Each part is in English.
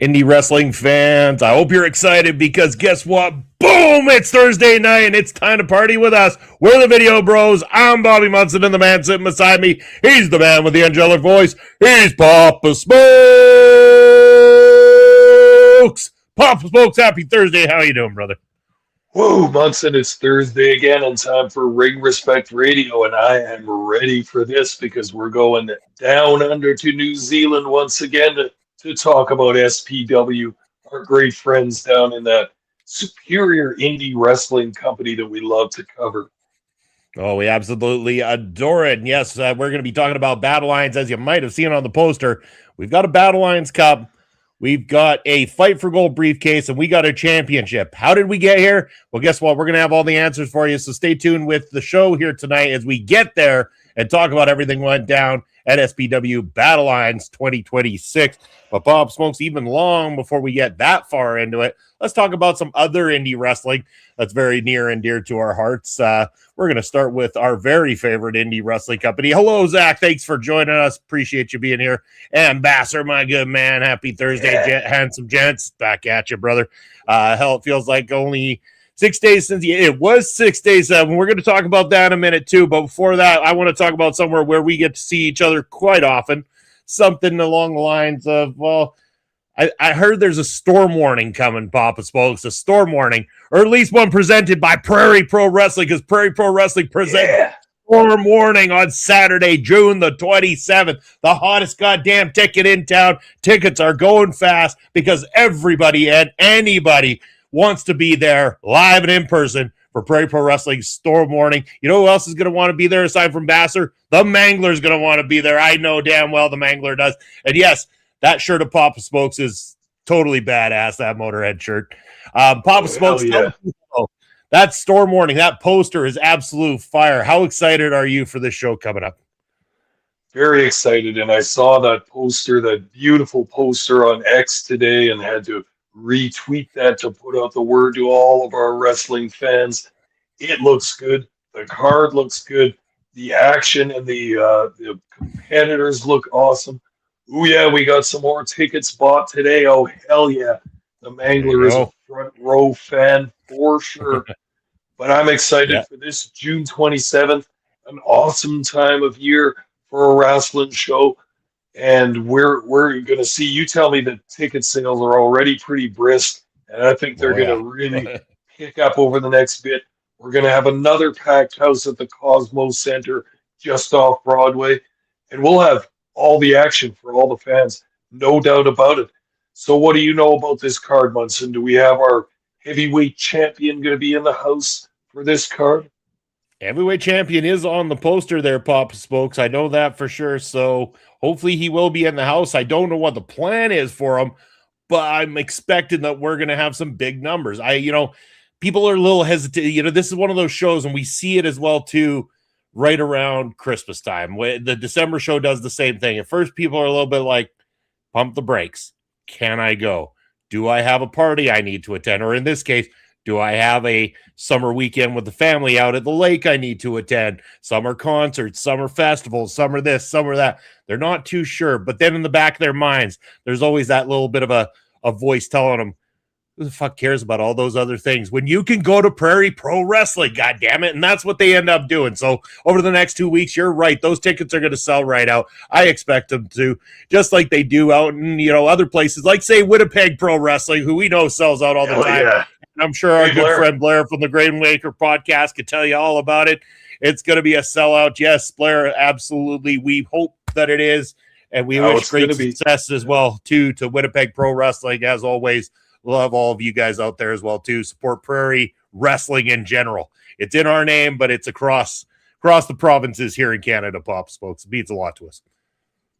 Indie wrestling fans, I hope you're excited because guess what? Boom! It's Thursday night and it's time to party with us. We're the Video Bros. I'm Bobby Munson and the man sitting beside me, he's the man with the angelic voice. He's Papa Smokes. Papa Smokes, happy Thursday. How you doing, brother? Whoa, Munson, it's Thursday again and time for Ring Respect Radio, and I am ready for this because we're going down under to New Zealand once again to talk about SPW, our great friends down in that superior indie wrestling company that we love to cover. Oh, we absolutely adore it. And yes, we're going to be talking about Battlelines, as you might have seen on the poster. We've got a Battlelines Cup. We've got a Fight for Gold briefcase, and we got a championship. How did we get here? Well, guess what? We're going to have all the answers for you, so stay tuned with the show here tonight as we get there and talk about everything went down at SPW Battlelines 2026. But Bob Smokes, even long before we get that far into it, let's talk about some other indie wrestling that's very near and dear to our hearts. We're going to start with our very favorite indie wrestling company. Hello, Zach. Thanks for joining us. Appreciate you being here. Ambassador, my good man. Happy Thursday, handsome gents. Back at you, brother. Hell, it feels like only 6 days since it was 6 days. We're going to talk about that in a minute, too. But before that, I want to talk about somewhere where we get to see each other quite often. Something along the lines of, well, I heard there's a storm warning coming, Papa Smokes, a storm warning, or at least one presented by Prairie Pro Wrestling, because Prairie Pro Wrestling presents storm warning on Saturday, June the 27th. The hottest goddamn ticket in town. Tickets are going fast because everybody and anybody wants to be there live and in person for Prairie Pro Wrestling storm warning. You know who else is going to want to be there aside from Basser? The Mangler's going to want to be there. I know damn well the Mangler does. And yes, that shirt of Papa Smokes is totally badass, that Motorhead shirt. Papa Smokes, that storm warning, that poster is absolute fire. How excited are you for this show coming up? Very excited, and I saw that poster, that beautiful poster on X today, and had to retweet that to put out the word to all of our wrestling fans. It looks good. The card looks good. The action and the competitors look awesome. Oh, yeah, we got some more tickets bought today. Oh, hell yeah. The Mangler is a front row fan for sure. But I'm excited for this June 27th, an awesome time of year for a wrestling show. And we're going to see, you tell me that ticket sales are already pretty brisk, and I think they're going to really pick up over the next bit. We're going to have another packed house at the Cosmos Center just off Broadway, and we'll have all the action for all the fans, no doubt about it. So what do you know about this card, Munson? Do we have our heavyweight champion going to be in the house for this card? Heavyweight champion is on the poster there, Papa Smokes. I know that for sure. So hopefully he will be in the house. I don't know what the plan is for him, but I'm expecting that we're going to have some big numbers. People are a little hesitant. This is one of those shows, and we see it as well, too, right around Christmas time. The December show does the same thing. At first, people are a little bit like, pump the brakes. Can I go? Do I have a party I need to attend? Or in this case, do I have a summer weekend with the family out at the lake I need to attend? Summer concerts, summer festivals, summer this, summer that. They're not too sure. But then in the back of their minds, there's always that little bit of a voice telling them, who the fuck cares about all those other things when you can go to Prairie Pro Wrestling, goddammit? And that's what they end up doing. So over the next 2 weeks, you're right. Those tickets are going to sell right out. I expect them to, just like they do out in, other places, like, say, Winnipeg Pro Wrestling, who we know sells out all the time. Yeah. And I'm sure our good friend Blair from the Grain Waker podcast could tell you all about it. It's going to be a sellout. Yes, Blair, absolutely. We hope that it is. And we wish great success as well, too, to Winnipeg Pro Wrestling, as always. Love all of you guys out there as well, too. Support Prairie wrestling in general. It's in our name, but it's across the provinces here in Canada, Pop Smokes. It means a lot to us.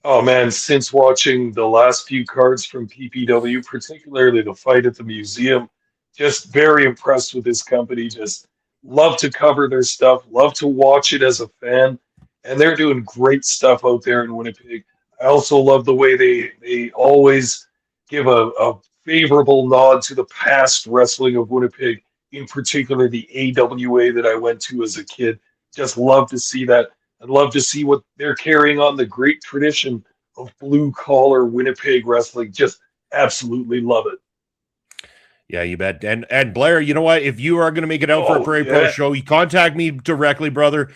Oh, man, since watching the last few cards from PPW, particularly the fight at the museum, just very impressed with this company. Just love to cover their stuff, love to watch it as a fan, and they're doing great stuff out there in Winnipeg. I also love the way they always give a favorable nod to the past wrestling of Winnipeg, in particular the AWA that I went to as a kid. Just love to see that. I'd love to see what they're carrying on, the great tradition of blue-collar Winnipeg wrestling. Just absolutely love it. Yeah, you bet. And Blair, you know what? If you are going to make it out for a Prairie Pro show, you contact me directly, brother.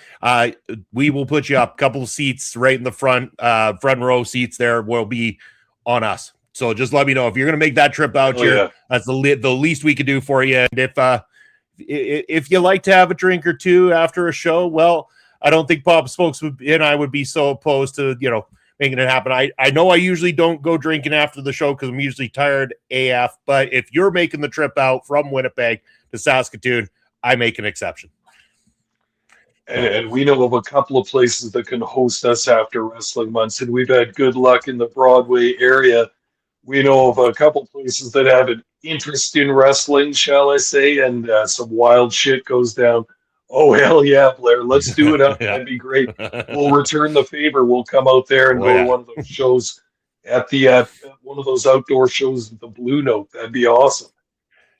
We will put you up. A couple of seats right in the front row seats there will be on us. So just let me know if you're going to make that trip out here. Yeah. That's the least we can do for you. And if you like to have a drink or two after a show, well, I don't think Pop Smokes and I would be so opposed to, making it happen. I know I usually don't go drinking after the show because I'm usually tired AF, but if you're making the trip out from Winnipeg to Saskatoon, I make an exception. And we know of a couple of places that can host us after wrestling months, and we've had good luck in the Broadway area. We know of a couple places that have an interest in wrestling, shall I say, and some wild shit goes down. Oh, hell yeah, Blair, let's do it up. That'd be great. We'll return the favor. We'll come out there and go to one of those shows at the one of those outdoor shows at the Blue Note. That'd be awesome.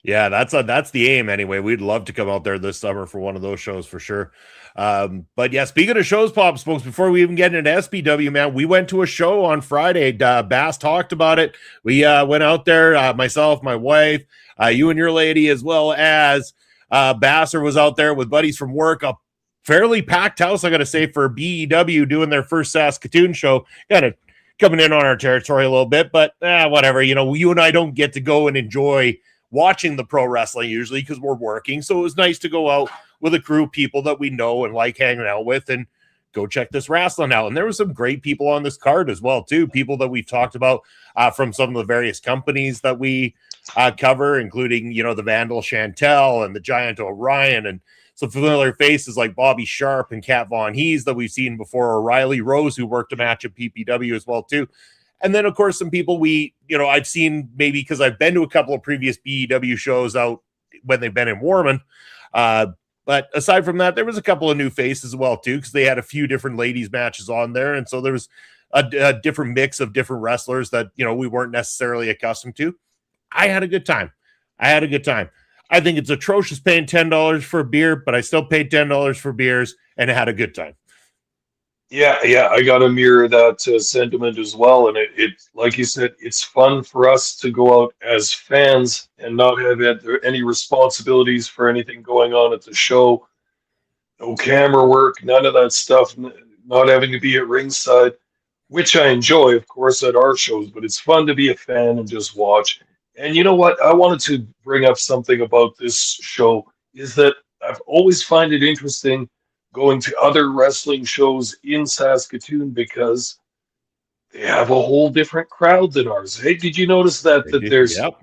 Yeah, that's the aim anyway. We'd love to come out there this summer for one of those shows for sure. But yeah, speaking of shows, Pop Smokes, before we even get into SPW, man, we went to a show on Friday. Bass talked about it. We went out there, myself, my wife, you and your lady, as well as Basser was out there with buddies from work. A fairly packed house, I got to say, for BEW doing their first Saskatoon show. Kind of coming in on our territory a little bit, but whatever. You and I don't get to go and enjoy watching the pro wrestling usually because we're working. So it was nice to go out with a crew of people that we know and like hanging out with and go check this wrestling out. And there were some great people on this card as well, too. People that we've talked about from some of the various companies that we cover, including, the Vandal Chantel and the Giant Orion and some familiar faces like Bobby Sharp and Kat Von Hees that we've seen before, or Riley Rose, who worked a match at PPW as well, too. And then, of course, some people I've seen maybe because I've been to a couple of previous BEW shows out when they've been in Warman. But aside from that, there was a couple of new faces as well, too, because they had a few different ladies matches on there. And so there was a different mix of different wrestlers that, we weren't necessarily accustomed to. I had a good time. I think it's atrocious paying $10 for a beer, but I still paid $10 for beers and had a good time. Yeah, I got to mirror that sentiment as well. And it, like you said, it's fun for us to go out as fans and not have any responsibilities for anything going on at the show. No camera work, none of that stuff, not having to be at ringside, which I enjoy, of course, at our shows, but it's fun to be a fan and just watch. And you know what? I wanted to bring up something about this show is that I've always find it interesting going to other wrestling shows in Saskatoon because they have a whole different crowd than ours. Hey, did you notice that there's Yep.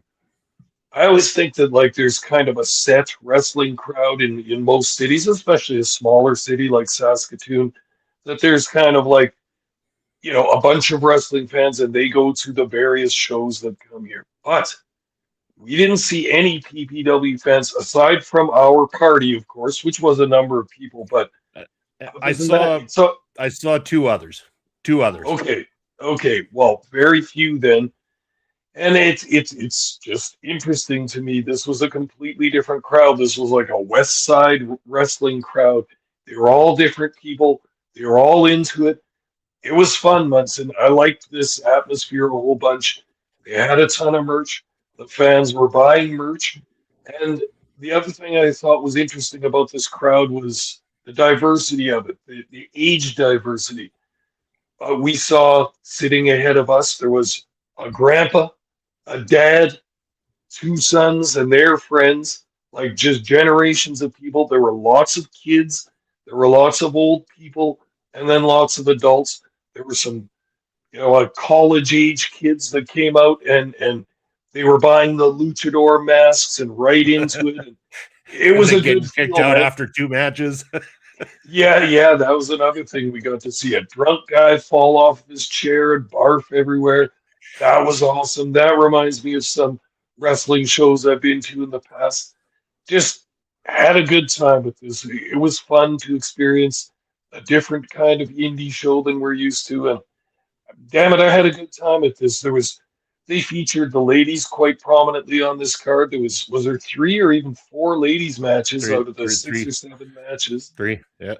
I always think that there's kind of a set wrestling crowd in most cities, especially a smaller city like Saskatoon, that there's kind of a bunch of wrestling fans and they go to the various shows that come here. But we didn't see any PPW fans aside from our party, of course, which was a number of people. But I saw two others. Okay. Well, very few then. And it's just interesting to me. This was a completely different crowd. This was like a West Side wrestling crowd. They were all different people. They were all into it. It was fun, Munson. I liked this atmosphere a whole bunch. They had a ton of merch. The fans were buying merch. And the other thing I thought was interesting about this crowd was the diversity of it, the age diversity. We saw sitting ahead of us, there was a grandpa, a dad, two sons and their friends, like just generations of people. There were lots of kids. There were lots of old people and then lots of adults. There were some, college age kids that came out and they were buying the luchador masks and right into it. And it was a good kicked out after two matches. Yeah, that was another thing. We got to see a drunk guy fall off his chair and barf everywhere. That was awesome. That reminds me of some wrestling shows I've been to in the past. Just had a good time with this. It was fun to experience a different kind of indie show than we're used to. And damn it, I had a good time at this. They featured the ladies quite prominently on this card. Was there 3 or even 4 ladies matches out of the 6 or 7 matches? 3, yeah.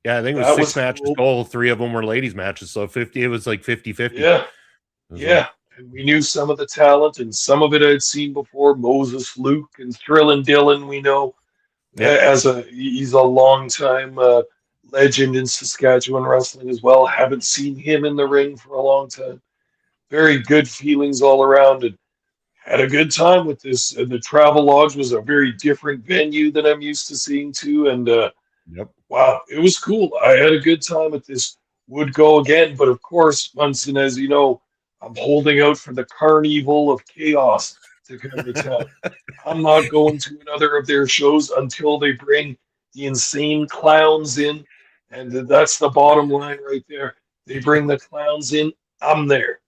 Yeah, I think it was 6 matches total. 3 of them were ladies matches, so 50. It was like 50-50. Yeah, and we knew some of the talent, and some of it I'd seen before. Moses, Luke, and Thrillin' Dylan, we know Yep. he's a long time legend in Saskatchewan wrestling as well. Haven't seen him in the ring for a long time. Very good feelings all around, and had a good time with this. And the Travel Lodge was a very different venue than I'm used to seeing too. And Yep. wow, it was cool. I had a good time at this. Would go again, but of course, Munson, as you know, I'm holding out for the Carnival of Chaos to come to town. I'm not going to another of their shows until they bring the insane clowns in, and that's the bottom line right there. They bring the clowns in, I'm there.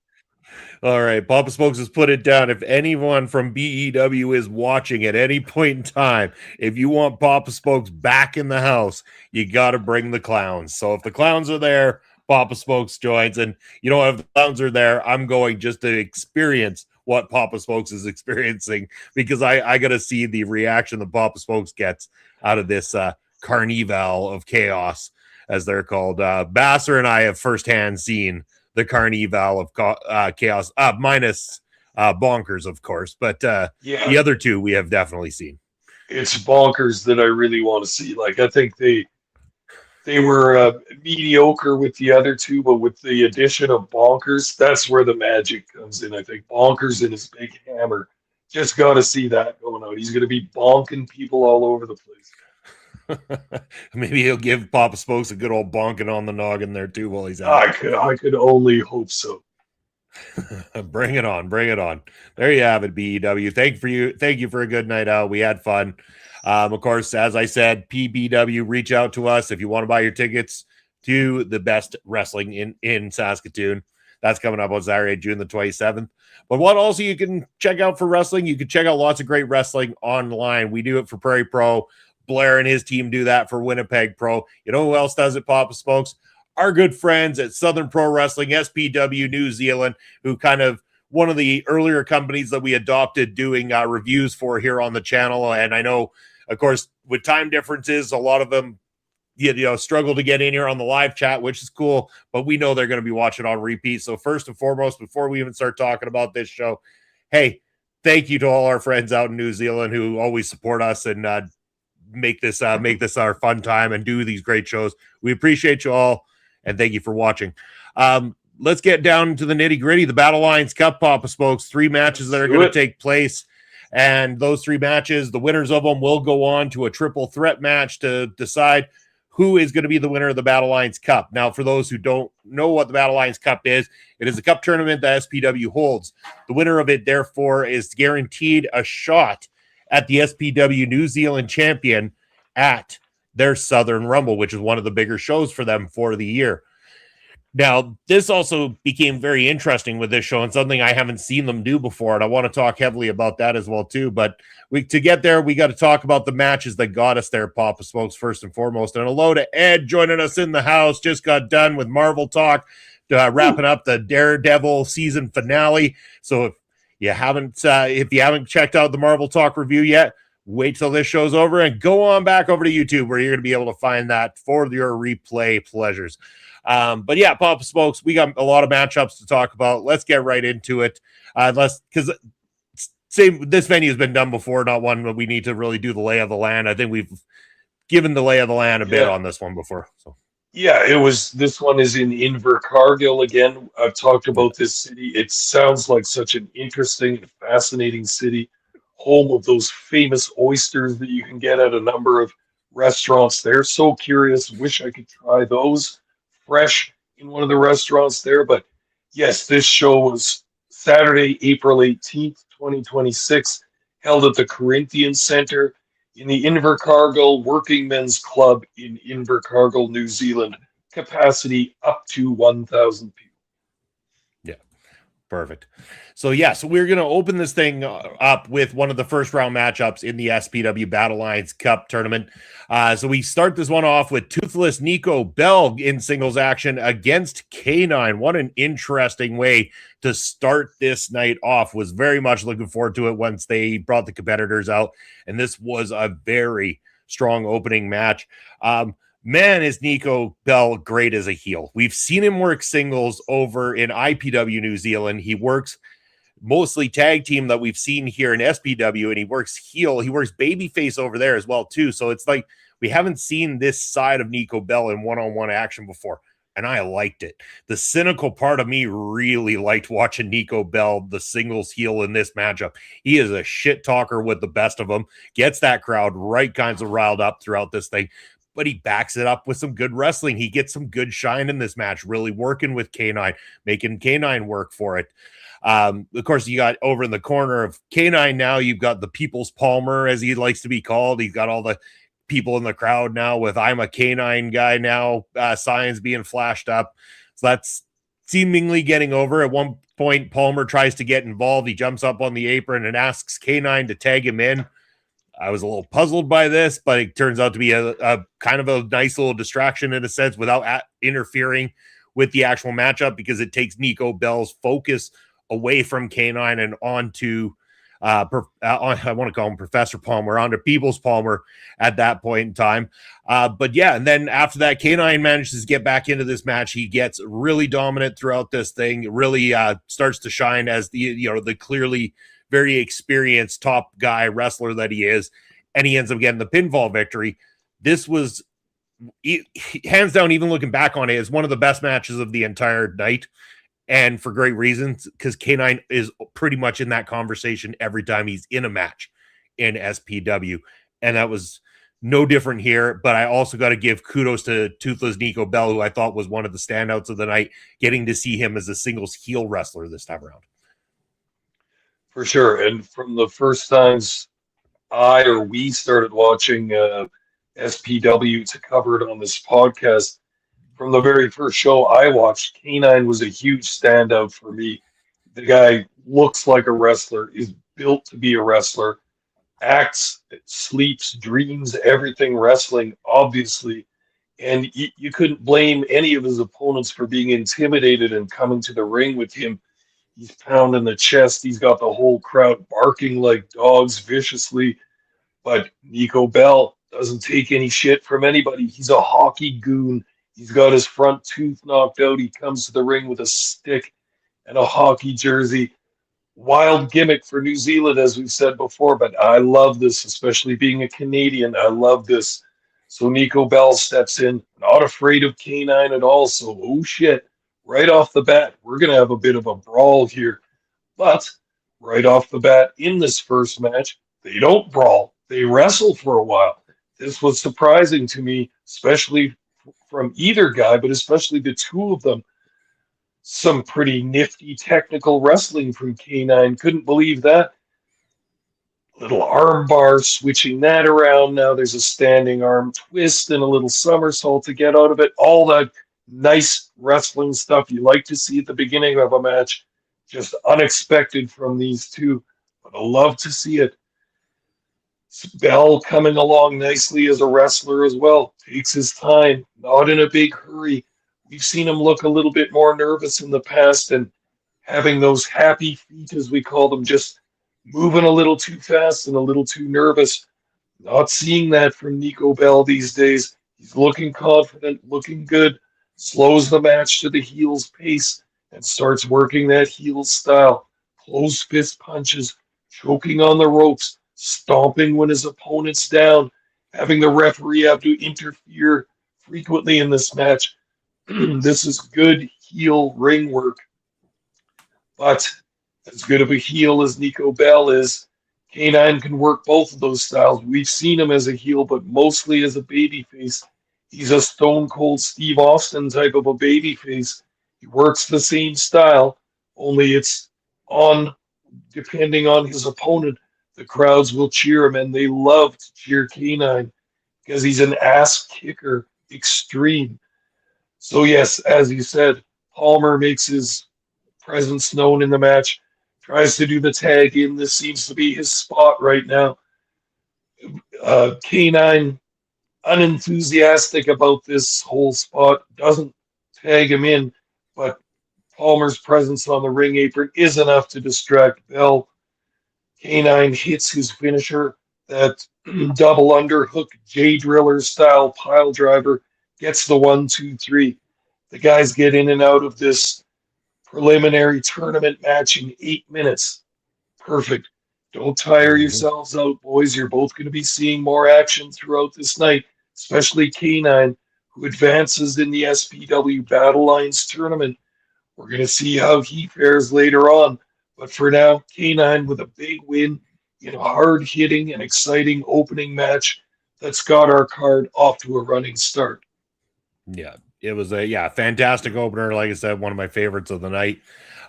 All right, Papa Smokes has put it down. If anyone from BEW is watching at any point in time, if you want Papa Smokes back in the house, you got to bring the clowns. So if the clowns are there, Papa Smokes joins. And you know, if the clowns are there, I'm going just to experience what Papa Smokes is experiencing, because I got to see the reaction that Papa Smokes gets out of this carnival of chaos, as they're called. Basser and I have firsthand seen the carnival of chaos, minus bonkers, of course, but Yeah, the other two we have definitely seen. it's bonkers that I really want to see. Like I think they were mediocre with the other two, but with the addition of Bonkers, that's where the magic comes in. I think Bonkers and his big hammer, just got to see that going out. He's going to be bonking people all over the place. Maybe he'll give Papa Smokes a good old bonking on the noggin there too while he's out. I could only hope so. Bring it on, bring it on. There you have it, BEW. Thank you for a good night out. We had fun. Of course, as I said, PBW, reach out to us if you want to buy your tickets to the best wrestling in Saskatoon. That's coming up on Saturday, June the 27th. But what also you can check out for wrestling, you can check out lots of great wrestling online. We do it for Prairie Pro. Blair and his team do that for Winnipeg Pro. You know who else does it, Papa Smokes? Our good friends at Southern Pro Wrestling, SPW New Zealand, who kind of one of the earlier companies that we adopted doing reviews for here on the channel. And I know, of course, with time differences, a lot of them, struggle to get in here on the live chat, which is cool, but we know they're going to be watching on repeat. So first and foremost, before we even start talking about this show, hey, thank you to all our friends out in New Zealand who always support us and make this our fun time and do these great shows. We appreciate you all, and thank you for watching. Let's get down to the nitty gritty. The Battlelines Cup, Papa Smokes, 3 matches that are going to take place. And those 3 matches, the winners of them will go on to a triple threat match to decide who is going to be the winner of the Battlelines Cup. Now, for those who don't know what the Battlelines Cup is, it is a cup tournament that SPW holds. The winner of it, therefore, is guaranteed a shot at the SPW New Zealand champion at their Southern Rumble, which is one of the bigger shows for them for the year. Now, this also became very interesting with this show and something I haven't seen them do before, and I want to talk heavily about that as well, too. But to get there, we got to talk about the matches that got us there, Papa Smokes, first and foremost. And hello to Ed joining us in the house. Just got done with Marvel Talk, wrapping up the Daredevil season finale. So if you haven't checked out the Marvel Talk review yet, wait till this show's over and go on back over to YouTube where you're going to be able to find that for your replay pleasures. But yeah, Papa Smokes, we got a lot of matchups to talk about. Let's get right into it. Because this venue has been done before, not one that we need to really do the lay of the land. I think we've given the lay of the land a bit on this one before. So yeah, this one is in Invercargill again. I've talked about this city. It sounds like such an interesting and fascinating city, home of those famous oysters that you can get at a number of restaurants there. So curious. Wish I could try those fresh in one of the restaurants there. But yes, this show was Saturday, April 18th, 2026, held at the Corinthian Center in the Invercargill Working Men's Club in Invercargill, New Zealand. Capacity up to 1,000 people. Yeah, perfect. So we're going to open this thing up with one of the first round matchups in the SPW Battlelines Cup tournament. So we start this one off with Toothless Nico Bell in singles action against K9. What an interesting way to start this night off. Was very much looking forward to it once they brought the competitors out. And this was a very strong opening match. Man, is Nico Bell great as a heel. We've seen him work singles over in IPW New Zealand. He works mostly tag team that we've seen here in SPW, and he works heel. He works babyface over there as well too. So it's like we haven't seen this side of Nico Bell in one-on-one action before, and I liked it. The cynical part of me really liked watching Nico Bell, the singles heel in this matchup. He is a shit talker with the best of them, gets that crowd right kinds of riled up throughout this thing, but he backs it up with some good wrestling. He gets some good shine in this match, really working with K9, making K9 work for it. Of course, you got over in the corner of K9 now, you've got the People's Palmer, as he likes to be called. He's got all the people in the crowd now with "I'm a K9 guy now" signs being flashed up. So that's seemingly getting over. At one point, Palmer tries to get involved. He jumps up on the apron and asks K9 to tag him in. I was a little puzzled by this, but it turns out to be a kind of a nice little distraction in a sense without interfering with the actual matchup, because it takes Nico Bell's focus away from K9 and onto I want to call him Professor Palmer, onto People's Palmer at that point in time. But yeah, and then after that, K9 manages to get back into this match. He gets really dominant throughout this thing, really starts to shine as the clearly very experienced top guy wrestler that he is, and he ends up getting the pinfall victory. This was hands down, even looking back on it, is one of the best matches of the entire night. And for great reasons, because K9 is pretty much in that conversation every time he's in a match in SPW. And that was no different here. But I also got to give kudos to Toothless Nico Bell, who I thought was one of the standouts of the night, getting to see him as a singles heel wrestler this time around. For sure. And from the first times we started watching SPW to cover it on this podcast, from the very first show I watched, K9 was a huge standout for me. The guy looks like a wrestler, is built to be a wrestler, acts, sleeps, dreams, everything wrestling, obviously. And you couldn't blame any of his opponents for being intimidated and coming to the ring with him. He's pounding the chest. He's got the whole crowd barking like dogs viciously. But Nico Bell doesn't take any shit from anybody. He's a hockey goon. He's got his front tooth knocked out. He comes to the ring with a stick and a hockey jersey. Wild gimmick for New Zealand, as we've said before, but I love this, especially being a Canadian. I love this. So Nico Bell steps in, not afraid of K9 at all. So, oh shit, right off the bat, we're going to have a bit of a brawl here. But right off the bat, in this first match, they don't brawl. They wrestle for a while. This was surprising to me, especially from either guy, but especially the two of them. Some pretty nifty technical wrestling from K9. Couldn't believe that. Little arm bar, switching that around. Now there's a standing arm twist and a little somersault to get out of it. All that nice wrestling stuff you like to see at the beginning of a match. Just unexpected from these two, but I love to see it. Bell coming along nicely as a wrestler as well. Takes his time, not in a big hurry. We've seen him look a little bit more nervous in the past and having those happy feet, as we call them, just moving a little too fast and a little too nervous. Not seeing that from Nico Bell these days. He's looking confident, looking good, slows the match to the heel's pace and starts working that heel style. Closed fist punches, choking on the ropes, stomping when his opponent's down, having the referee have to interfere frequently in this match. This is good heel ring work. But as good of a heel as Nico Bell is, K9 can work both of those styles. We've seen him as a heel, but mostly as a babyface. He's a Stone Cold Steve Austin type of a babyface. He works the same style, only it's on, depending on his opponent. The crowds will cheer him, and they love to cheer K9 because he's an ass kicker extreme. So yes, as you said, Palmer makes his presence known in the match, tries to do the tag in. This seems to be his spot right now. K9 unenthusiastic about this whole spot, doesn't tag him in, but Palmer's presence on the ring apron is enough to distract Bell. K9 hits his finisher, that double underhook J Driller style pile driver, gets the 1, 2, 3. The guys get in and out of this preliminary tournament match in 8 minutes. Perfect. Don't tire yourselves out, boys. You're both going to be seeing more action throughout this night, especially K9, who advances in the SPW Battlelines tournament. We're going to see how he fares later on. But for now, K9 with a big win in a hard-hitting and exciting opening match that's got our card off to a running start. Yeah, it was a fantastic opener. Like I said, one of my favorites of the night.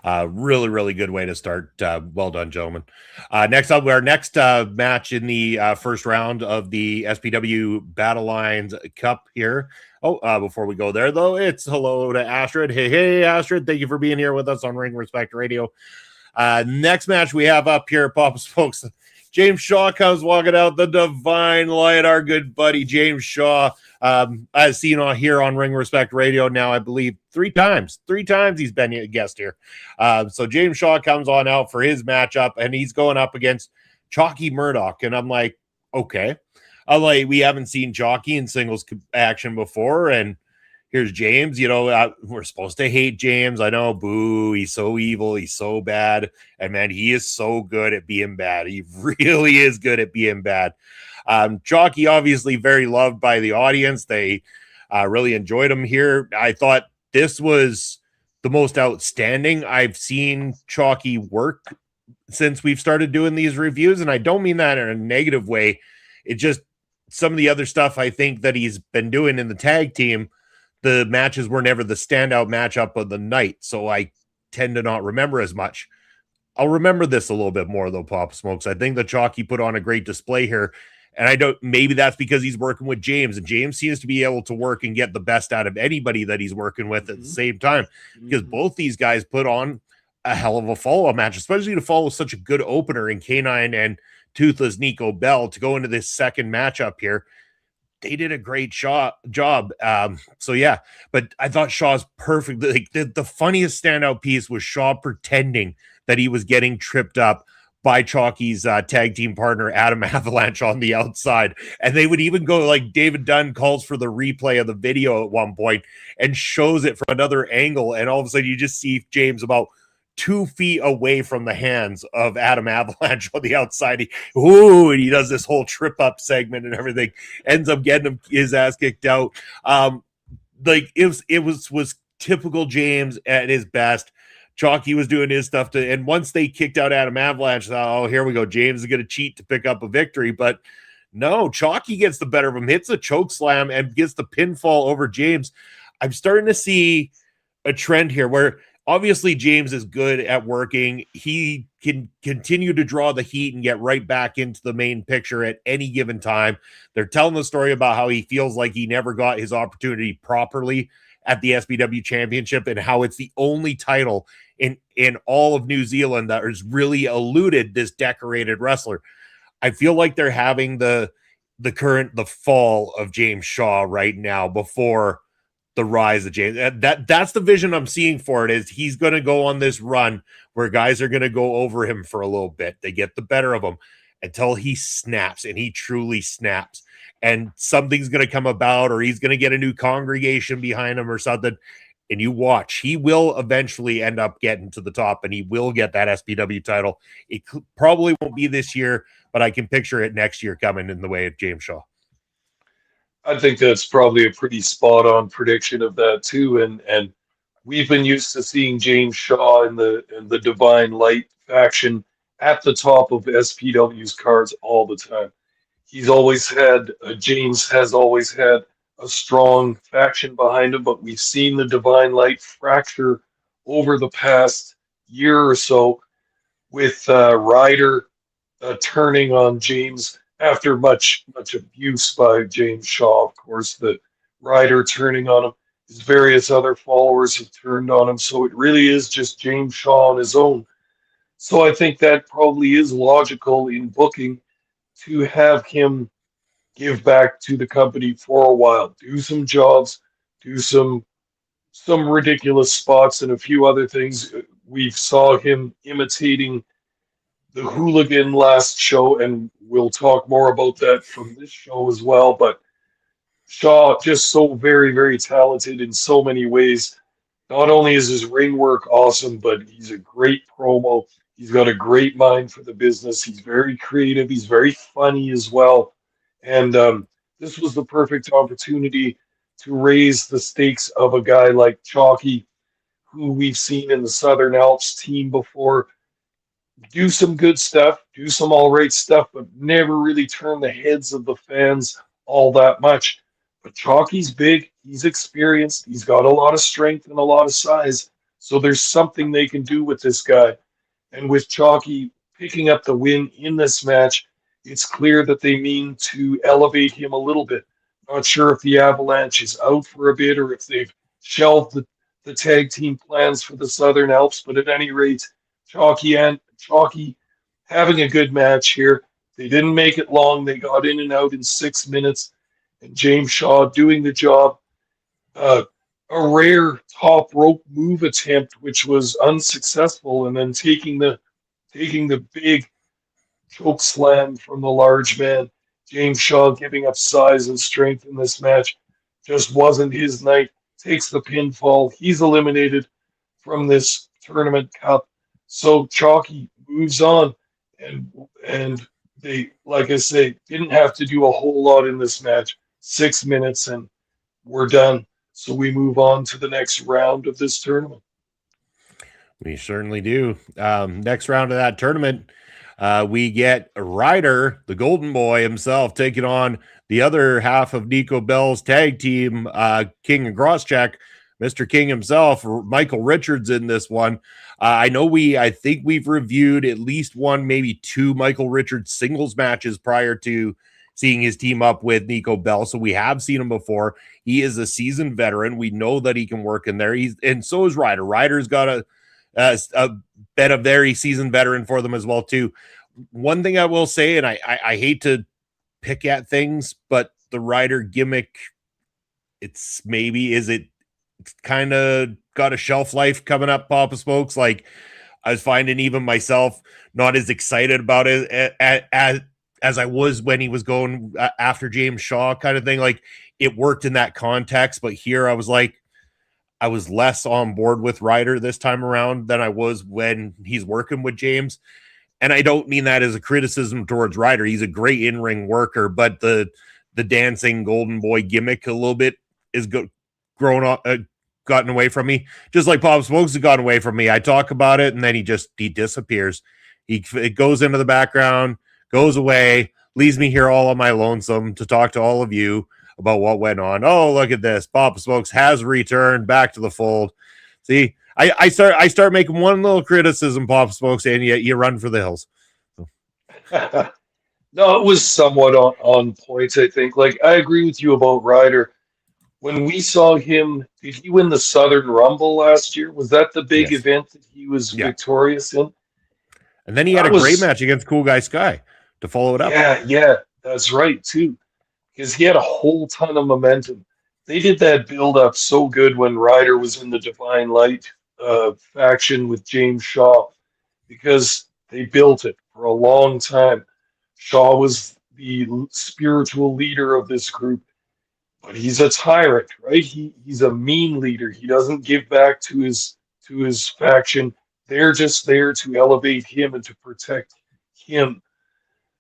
Really, really good way to start. Well done, gentlemen. Next up, our next match in the first round of the SPW Battlelines Cup here. Oh, before we go there, though, it's hello to Astrid. Hey, Astrid. Thank you for being here with us on Ring Respect Radio. Next match we have up here, Papa Smokes. James Shaw comes walking out, the divine light, our good buddy James Shaw. As seen on here on Ring Respect Radio now, I believe three times he's been a guest here. So James Shaw comes on out for his matchup, and he's going up against Chalky Murdoch. And I'm like, okay. We haven't seen Chalky in singles action before, and here's James. We're supposed to hate James. I know, boo, he's so evil, he's so bad. And man, he is so good at being bad. He really is good at being bad. Chalky, obviously very loved by the audience. They really enjoyed him here. I thought this was the most outstanding I've seen Chalky work since we've started doing these reviews. And I don't mean that in a negative way. It just, some of the other stuff I think that he's been doing in the tag team, the matches were never the standout matchup of the night. So I tend to not remember as much. I'll remember this a little bit more though, Pop Smokes. I think that Chalky put on a great display here. And maybe that's because he's working with James, and James seems to be able to work and get the best out of anybody that he's working with at the same time, because both these guys put on a hell of a follow-up match, especially to follow such a good opener in K9 and Toothless Nico Bell to go into this second matchup here. They did a great job. So yeah, but I thought Shaw's perfect. Like the funniest standout piece was Shaw pretending that he was getting tripped up by Chalky's tag team partner, Adam Avalanche, on the outside. And they would even go, like, David Dunn calls for the replay of the video at one point and shows it from another angle. And all of a sudden you just see James about 2 feet away from the hands of Adam Avalanche on the outside. And he does this whole trip up segment and everything, ends up getting his ass kicked out. It was typical James at his best. Chalky was doing his stuff and once they kicked out Adam Avalanche, oh, here we go. James is going to cheat to pick up a victory, but no, Chalky gets the better of him, hits a choke slam and gets the pinfall over James. I'm starting to see a trend here where obviously James is good at working. He can continue to draw the heat and get right back into the main picture at any given time. They're telling the story about how he feels like he never got his opportunity properly at the SPW Championship and how it's the only title in all of New Zealand that has really eluded this decorated wrestler. I feel like they're having the fall of James Shaw right now before the rise of James. That's the vision I'm seeing for it, is he's going to go on this run where guys are going to go over him for a little bit. They get the better of him until he snaps, and he truly snaps. And something's going to come about, or he's going to get a new congregation behind him or something. And you watch, he will eventually end up getting to the top, and he will get that SPW title. It probably won't be this year, but I can picture it next year coming in the way of James Shaw. I think that's probably a pretty spot-on prediction of that too. And we've been used to seeing James Shaw in the Divine Light faction at the top of SPW's cards all the time. James has always had a strong faction behind him, but we've seen the Divine Light fracture over the past year or so with Ryder turning on James after much abuse by James Shaw. Of course, the Ryder turning on him. His various other followers have turned on him, so it really is just James Shaw on his own. So I think that probably is logical in booking to have him give back to the company for a while, do some jobs, do some ridiculous spots and a few other things. We saw him imitating the Hooligan last show, and we'll talk more about that from this show as well. But Shaw, just so very, very talented in so many ways. Not only is his ring work awesome, but he's a great promo. He's got a great mind for the business. He's very creative. He's very funny as well. And this was the perfect opportunity to raise the stakes of a guy like Chalky, who we've seen in the Southern Alps team before, do some good stuff, do some all right stuff, but never really turn the heads of the fans all that much. But Chalky's big, he's experienced, he's got a lot of strength and a lot of size. So there's something they can do with this guy. And with Chalky picking up the win in this match, it's clear that they mean to elevate him a little bit. Not sure if the Avalanche is out for a bit or if they've shelved the tag team plans for the Southern Alps, but at any rate, Chalky having a good match here. They didn't make it long. They got in and out in 6 minutes. And James Shaw doing the job. A rare top rope move attempt, which was unsuccessful, and then taking the big choke slam from the large man. James Shaw giving up size and strength in this match just wasn't his night. Takes the pinfall. He's eliminated from this tournament cup. So Chalky moves on, and they, like I say, didn't have to do a whole lot in this match. 6 minutes and we're done. So we move on to the next round of this tournament. We certainly do. Next round of that tournament, we get Ryder, the Golden Boy himself, taking on the other half of Nico Bell's tag team, King and Crosscheck. Mr. King himself, Michael Richards, in this one. I think we've reviewed at least one, maybe two Michael Richards singles matches prior to seeing his team up with Nico Bell. So we have seen him before. He is a seasoned veteran. We know that he can work in there. And so is Ryder. Ryder's got a been a very seasoned veteran for them as well too. One thing I will say, and I hate to pick at things, but the Ryder gimmick, it's kind of got a shelf life coming up, Papa Smokes. Like, I was finding even myself not as excited about it as I was when he was going after James Shaw, kind of thing. Like, it worked in that context, but here I was less on board with Ryder this time around than I was when he's working with James. And I don't mean that as a criticism towards Ryder. He's a great in-ring worker, but the dancing Golden Boy gimmick a little bit is gotten away from me. Just like Pop Smokes has gotten away from me. I talk about it and then he disappears. It goes into the background, goes away, leaves me here all on my lonesome to talk to all of you about what went on. Oh, look at this. Papa Smokes has returned back to the fold. See, I start making one little criticism, Papa Smokes, and you run for the hills. No, it was somewhat on point, I think. Like, I agree with you about Ryder. When we saw him, did he win the Southern Rumble last year? Was that the big event that he was victorious in? And then he had a great match against Cool Guy Sky to follow it up. Yeah, that's right, too. Because he had a whole ton of momentum. They did that build-up so good when Ryder was in the Divine Light faction with James Shaw, because they built it for a long time. Shaw was the spiritual leader of this group, but he's a tyrant, right? He's a mean leader. He doesn't give back to his faction. They're just there to elevate him and to protect him.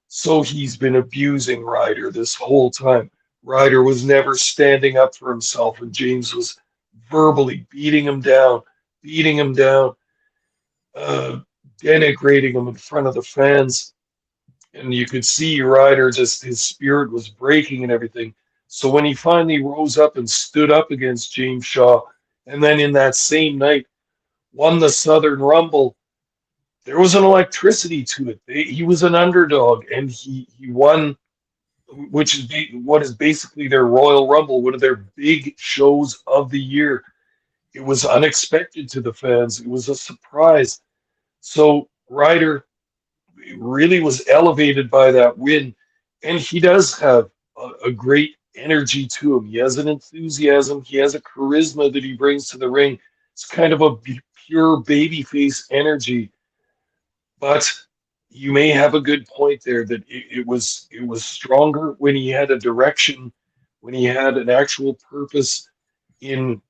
So he's been abusing Ryder this whole time. Ryder was never standing up for himself, and James was verbally beating him down, denigrating him in front of the fans. And you could see Ryder, just his spirit was breaking and everything. So when he finally rose up and stood up against James Shaw, and then in that same night won the Southern Rumble, there was an electricity to it. He was an underdog, and he won, which is what is basically their Royal Rumble, one of their big shows of the year. It was unexpected to the fans. It was a surprise. So Ryder really was elevated by that win, and he does have a great energy to him. He has an enthusiasm. He has a charisma that he brings to the ring. It's kind of a pure babyface energy. But you may have a good point there that it was stronger when he had a direction, when he had an actual purpose in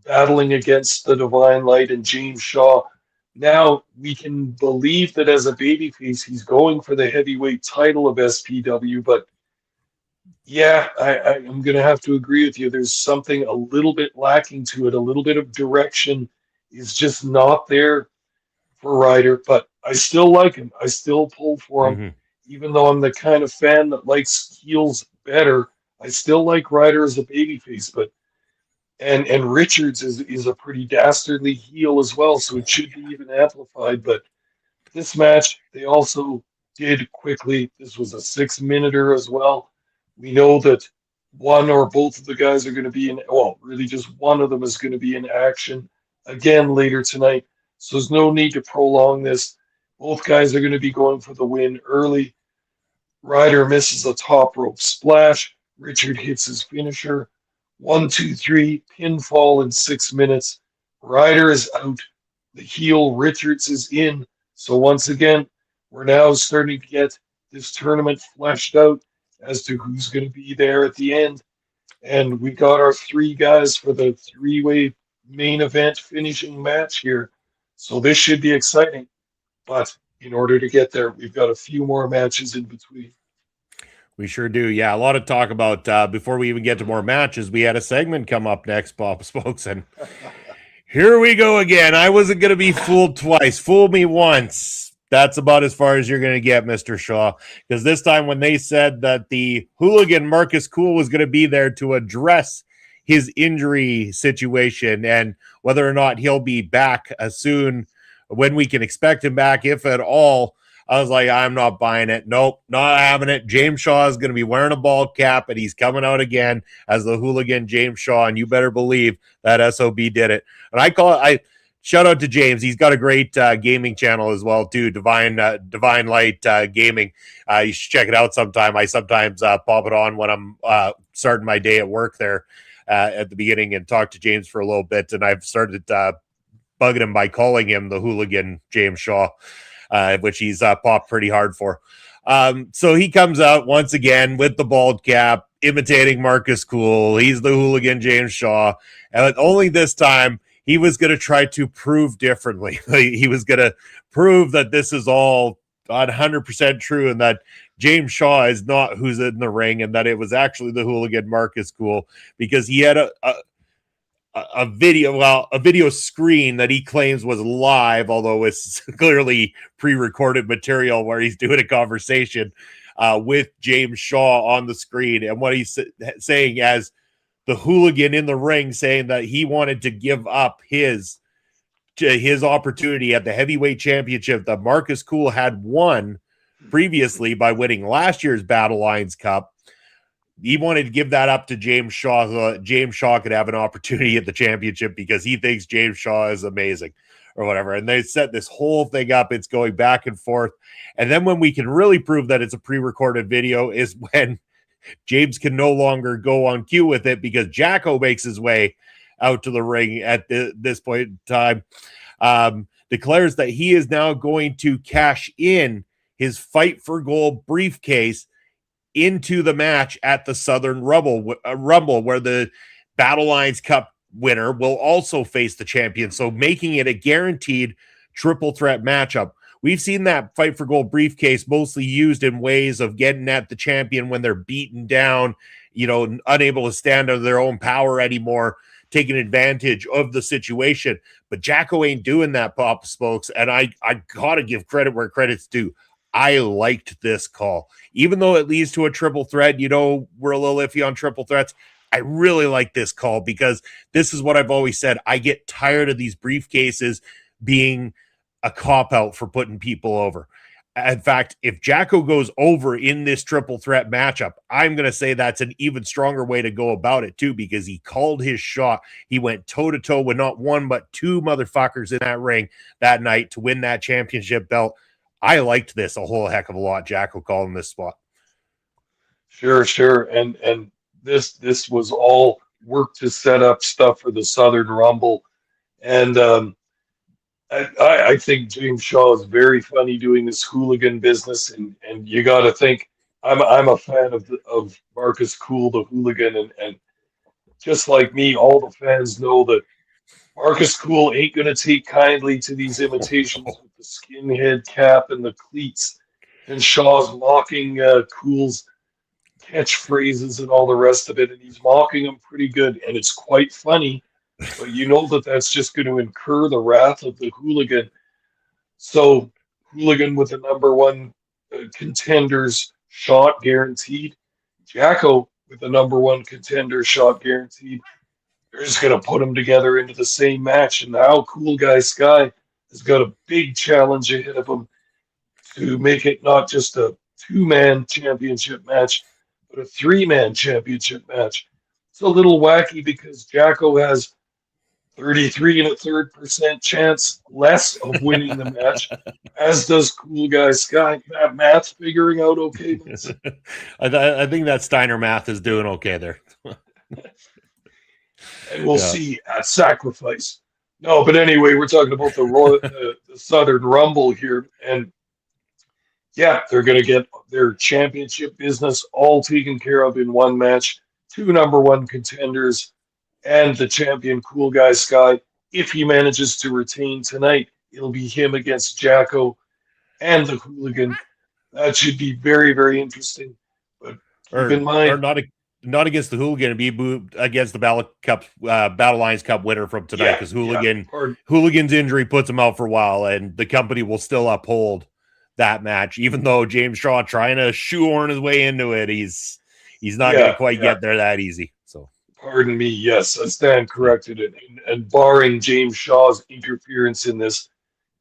battling against the Divine Light and James Shaw. Now we can believe that as a babyface, he's going for the heavyweight title of SPW, but yeah, I'm going to have to agree with you. There's something a little bit lacking to it. A little bit of direction is just not there for Ryder, but I still like him. I still pull for him. Mm-hmm. Even though I'm the kind of fan that likes heels better, I still like Ryder as a babyface. But and Richards is a pretty dastardly heel as well, so it should be even amplified. But this match, they also did quickly. This was a 6-minuter as well. We know that one or both of the guys are going to be in, well, really just one of them is going to be in action again later tonight. So there's no need to prolong this. Both guys are going to be going for the win early. Ryder misses a top rope splash. Richard hits his finisher. 1, 2, 3, pinfall in 6 minutes. Ryder is out. The heel Richards is in. So once again, we're now starting to get this tournament fleshed out as to who's going to be there at the end. And we got our 3 guys for the 3-way main event finishing match here. So this should be exciting. But in order to get there, we've got a few more matches in between. We sure do. Yeah, a lot of talk about before we even get to more matches. We had a segment come up next, Bob Spokes, and here we go again. I wasn't going to be fooled twice. Fool me once. That's about as far as you're going to get, Mr. Shaw. Because this time when they said that the hooligan Marcus Cool was going to be there to address his injury situation and whether or not he'll be back soon, when we can expect him back, if at all, I was like, I'm not buying it. Nope, not having it. James Shaw is going to be wearing a bald cap, and he's coming out again as the hooligan James Shaw, and you better believe that SOB did it. And I shout out to James. He's got a great gaming channel as well, too, Divine Light Gaming. You should check it out sometime. I sometimes pop it on when I'm starting my day at work there at the beginning and talk to James for a little bit, and I've started bugging him by calling him the hooligan James Shaw. Which he's popped pretty hard for. So he comes out once again with the bald cap, imitating Marcus Cool. He's the hooligan James Shaw. And only this time, he was going to try to prove differently. He was going to prove that this is all 100% true and that James Shaw is not who's in the ring and that it was actually the hooligan Marcus Cool, because he had a video screen that he claims was live, although it's clearly pre-recorded material where he's doing a conversation with James Shaw on the screen, and what he's saying as the hooligan in the ring, saying that he wanted to give up his opportunity at the heavyweight championship that Marcus Cool had won previously by winning last year's Battlelines Cup. He wanted to give that up to James Shaw so that James Shaw could have an opportunity at the championship because he thinks James Shaw is amazing or whatever. And they set this whole thing up. It's going back and forth. And then when we can really prove that it's a pre-recorded video is when James can no longer go on cue with it, because Jacko makes his way out to the ring at this point in time, declares that he is now going to cash in his Fight for Gold briefcase into the match at the Southern Rumble, where the Battlelines Cup winner will also face the champion, so making it a guaranteed triple threat matchup. We've seen that Fight for Gold briefcase mostly used in ways of getting at the champion when they're beaten down, unable to stand under their own power anymore, taking advantage of the situation. But Jacko ain't doing that, Pop Spokes, and I gotta give credit where credit's due. I liked this call. Even though it leads to a triple threat, we're a little iffy on triple threats. I really like this call because this is what I've always said. I get tired of these briefcases being a cop-out for putting people over. In fact, if Jacko goes over in this triple threat matchup, I'm going to say that's an even stronger way to go about it, too, because he called his shot. He went toe-to-toe with not one but two motherfuckers in that ring that night to win that championship belt. I liked this a whole heck of a lot, Jacko calling this spot. Sure. And this was all work to set up stuff for the Southern Rumble. And I think James Shaw is very funny doing this hooligan business, and you got to think I'm a fan of Marcus Cool, the hooligan, and just like me, all the fans know that Marcus Cool ain't going to take kindly to these imitations with the skinhead cap and the cleats, and Shaw's mocking Cool's catchphrases and all the rest of it, and he's mocking him pretty good, and it's quite funny, but you know that that's just going to incur the wrath of the Hooligan. So Hooligan with the number one contenders shot guaranteed. Jacko with the number one contender shot guaranteed. They're just going to put them together into the same match. And now Cool Guy Sky has got a big challenge ahead of him to make it not just a two-man championship match, but a three-man championship match. It's a little wacky because Jacko has 33 and a third % chance less of winning the match, as does Cool Guy Sky. That math figuring out okay? I think that Steiner math is doing okay there. And we'll see at Sacrifice. No, but anyway, we're talking about the Southern Rumble here, and yeah, they're going to get their championship business all taken care of in one match. Two number one contenders and the champion Cool Guy Sky. If he manages to retain tonight, it'll be him against Jacko and the Hooligan. That should be very, very interesting. But keep in mind, or not against the Hooligan, it'd be against the Battlelines Cup winner from tonight, because Hooligan's injury puts him out for a while, and the company will still uphold that match, even though James Shaw trying to shoehorn his way into it. He's not going to quite get there that easy. So, pardon me. Yes, I stand corrected. And barring James Shaw's interference in this,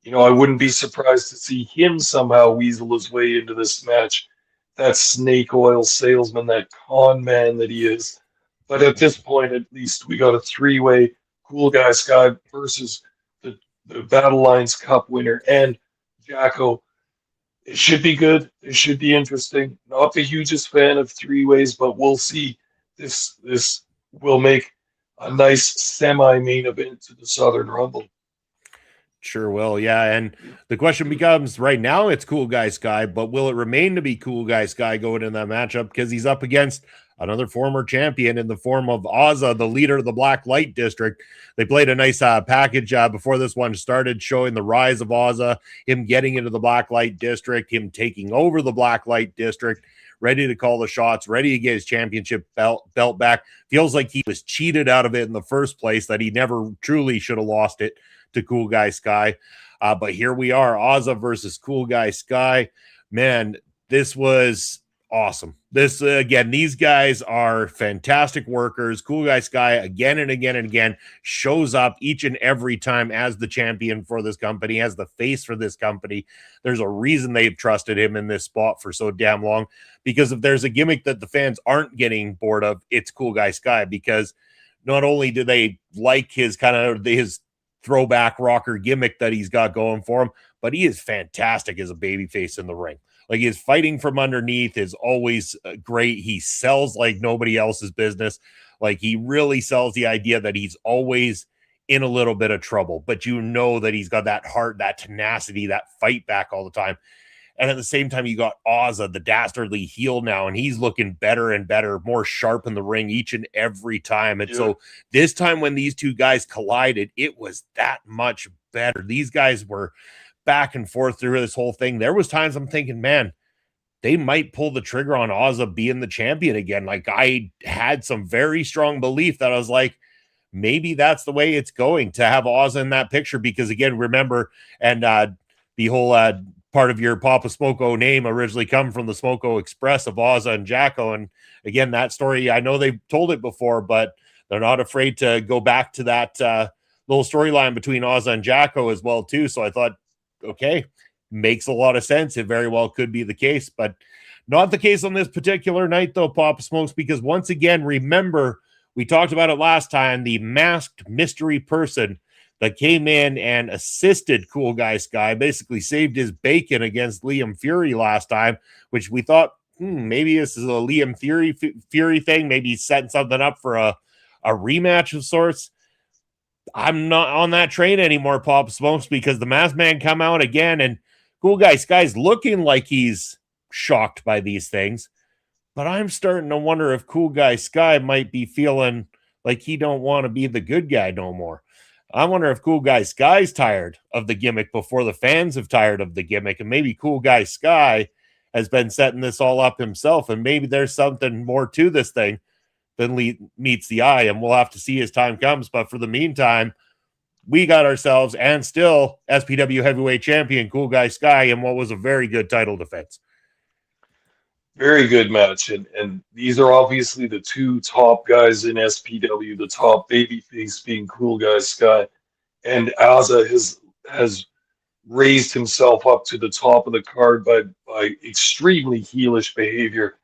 I wouldn't be surprised to see him somehow weasel his way into this match. That snake oil salesman, that con man that he is. But at this point, at least, we got a three-way Cool Guy Sky versus the Battlelines Cup winner and Jacko. It should be good. It should be interesting. Not the hugest fan of three-ways, but we'll see. This will make a nice semi-main event to the Southern Rumble. Sure will, yeah. And the question becomes, right now it's Cool Guy Sky, but will it remain to be Cool Guy Sky going in that matchup? Because he's up against another former champion in the form of Azza, the leader of the Black Light District. They played a nice package before this one started, showing the rise of Azza, him getting into the Black Light District, him taking over the Black Light District, ready to call the shots, ready to get his championship belt back. Feels like he was cheated out of it in the first place, that he never truly should have lost it to Cool Guy Sky. But here we are, Azza versus Cool Guy Sky. Man, this was awesome. This, again, these guys are fantastic workers. Cool Guy Sky, again and again and again, shows up each and every time as the champion for this company, as the face for this company. There's a reason they've trusted him in this spot for so damn long, because if there's a gimmick that the fans aren't getting bored of, it's Cool Guy Sky, because not only do they like his his throwback rocker gimmick that he's got going for him, but he is fantastic as a babyface in the ring. Like, his fighting from underneath is always great. He sells like nobody else's business. Like, he really sells the idea that he's always in a little bit of trouble, but that he's got that heart, that tenacity, that fight back all the time. And at the same time, you got Azza, the dastardly heel now, and he's looking better and better, more sharp in the ring each and every time. And so this time when these two guys collided, it was that much better. These guys were back and forth through this whole thing. There was times I'm thinking, man, they might pull the trigger on Azza being the champion again. Like, I had some very strong belief that I was like, maybe that's the way it's going, to have Azza in that picture. Because again, remember, and the whole part of your Papa Smoko name originally come from the Smoko Express of Azza and Jacko. And again, that story, I know they've told it before, but they're not afraid to go back to that little storyline between Azza and Jacko as well too. So I thought, okay, makes a lot of sense. It very well could be the case, but not the case on this particular night though, Papa Smokes, because once again, remember, we talked about it last time, the masked mystery person that came in and assisted Cool Guy Sky, basically saved his bacon against Liam Fury last time, which we thought, maybe this is a Liam Fury thing. Maybe he's setting something up for a rematch of sorts. I'm not on that train anymore, Pop Smokes, because the masked man come out again, and Cool Guy Sky's looking like he's shocked by these things. But I'm starting to wonder if Cool Guy Sky might be feeling like he don't want to be the good guy no more. I wonder if Cool Guy Sky's tired of the gimmick before the fans have tired of the gimmick, and maybe Cool Guy Sky has been setting this all up himself, and maybe there's something more to this thing than meets the eye, and we'll have to see as time comes. But for the meantime, we got ourselves and still SPW Heavyweight Champion Cool Guy Sky in what was a very good title defense. Very good match, and these are obviously the two top guys in SPW, the top babyface being Cool Guy Sky, and Azza has raised himself up to the top of the card by extremely heelish behavior.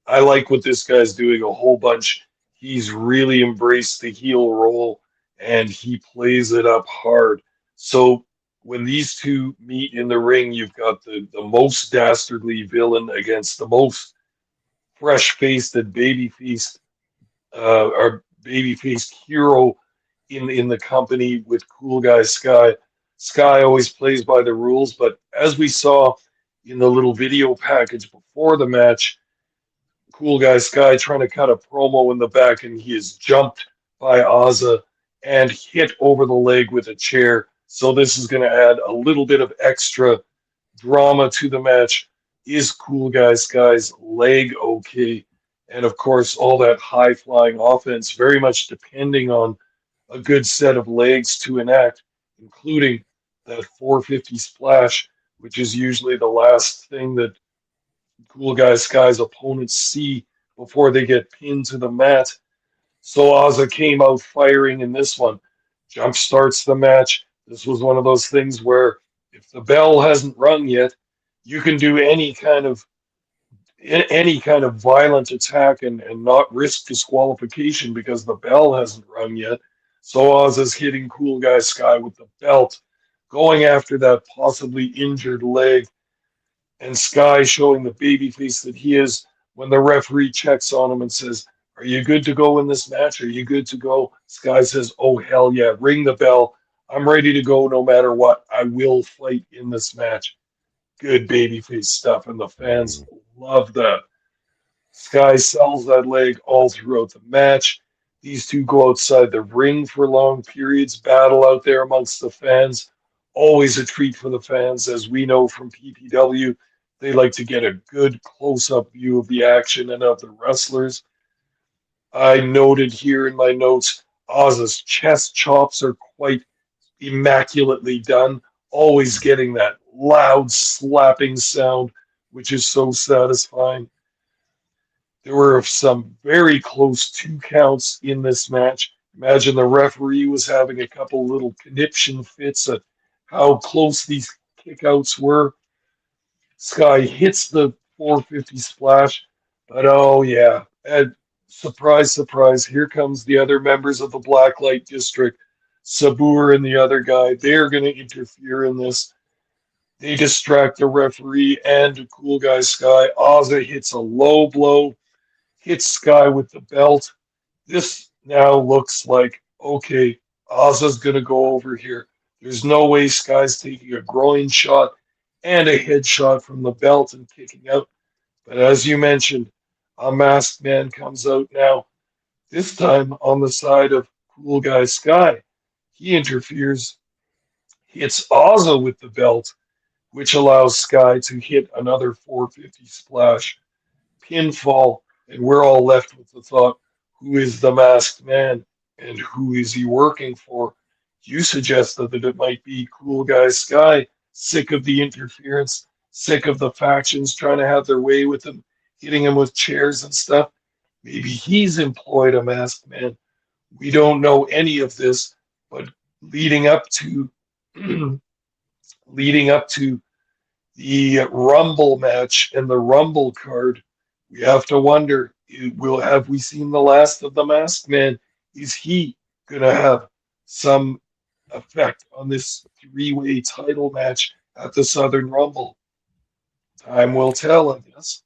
I like what this guy's doing a whole bunch. He's really embraced the heel role, and he plays it up hard. So when these two meet in the ring, you've got the most dastardly villain against the most fresh-faced and baby-faced or baby-faced hero in the company with Cool Guy Sky. Sky always plays by the rules, but as we saw in the little video package before the match, Cool Guy Sky trying to cut a promo in the back, and he is jumped by Azza and hit over the leg with a chair. So this is going to add a little bit of extra drama to the match. Is Cool Guy Sky's leg okay? And of course, all that high-flying offense, very much depending on a good set of legs to enact, including that 450 splash, which is usually the last thing that Cool Guy Sky's opponents see before they get pinned to the mat. So Azza came out firing in this one. Jump starts the match. This was one of those things where if the bell hasn't rung yet, you can do any kind of violent attack and not risk disqualification because the bell hasn't rung yet. So Azza's hitting Cool Guy Sky with the belt, going after that possibly injured leg, and Sky showing the babyface that he is when the referee checks on him and says, "Are you good to go in this match? Are you good to go?" Sky says, "Oh, hell yeah, ring the bell. I'm ready to go no matter what. I will fight in this match." Good babyface stuff, and the fans love that. Sky sells that leg all throughout the match. These two go outside the ring for long periods, battle out there amongst the fans. Always a treat for the fans, as we know from PPW. They like to get a good close-up view of the action and of the wrestlers. I noted here in my notes, Azza's chest chops are quite immaculately done, always getting that loud slapping sound, which is so satisfying. There were some very close 2 counts in this match. Imagine the referee was having a couple little conniption fits at how close these kickouts were. Sky hits the 450 splash, but oh yeah, and surprise, surprise, here comes the other members of the Blacklight District, Saboor and the other guy. They're going to interfere in this. They distract the referee and Cool Guy Sky. Azza hits a low blow, hits Sky with the belt. This now looks like, okay, Azza's going to go over here. There's no way Sky's taking a groin shot and a headshot from the belt and kicking out. But as you mentioned, a masked man comes out now, this time on the side of Cool Guy Sky. He interferes, hits Azza with the belt, which allows Sky to hit another 450 splash. Pinfall, and we're all left with the thought, who is the masked man and who is he working for? You suggested that it might be Cool Guy Sky, sick of the interference, sick of the factions trying to have their way with him, hitting him with chairs and stuff. Maybe he's employed a masked man. We don't know any of this, but leading up to the Rumble match and the Rumble card, we have to wonder, have we seen the last of the masked man? Is he going to have some effect on this 3-way title match at the Southern Rumble? Time will tell, I guess.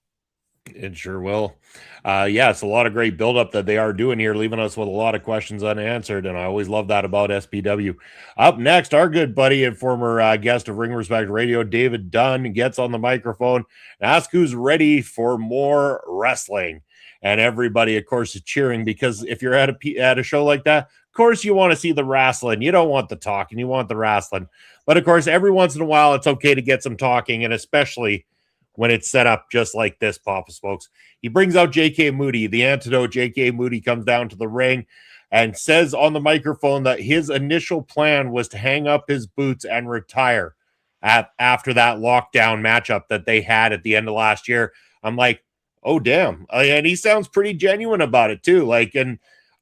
It sure will. Yeah, it's a lot of great buildup that they are doing here, leaving us with a lot of questions unanswered, and I always love that about SPW. Up next, our good buddy and former guest of Ring Respect Radio, David Dunn, gets on the microphone and asks who's ready for more wrestling. And everybody, of course, is cheering because if you're at a show like that, of course, you want to see the wrestling. You don't want the talking. You want the wrestling. But, of course, every once in a while, it's okay to get some talking, and especially when it's set up just like this, Papa Smokes. He brings out J.K. Moody, the antidote. J.K. Moody comes down to the ring and says on the microphone that his initial plan was to hang up his boots and retire after that lockdown matchup that they had at the end of last year. I'm like, oh, damn. And he sounds pretty genuine about it, too. Like, and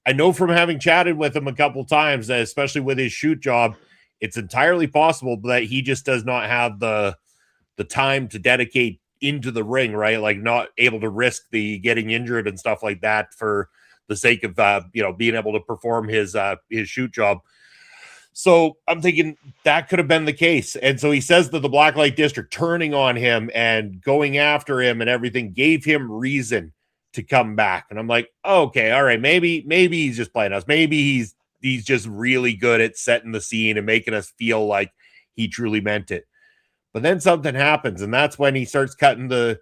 I know from having chatted with him a couple times, especially with his shoot job, it's entirely possible that he just does not have the time to dedicate into the ring, right? Like, not able to risk the getting injured and stuff like that for the sake of, being able to perform his shoot job. So I'm thinking that could have been the case. And so he says that the Blacklight District turning on him and going after him and everything gave him reason to come back. And I'm like, okay, all right, maybe he's just playing us. Maybe he's just really good at setting the scene and making us feel like he truly meant it. But then something happens, and that's when he starts cutting the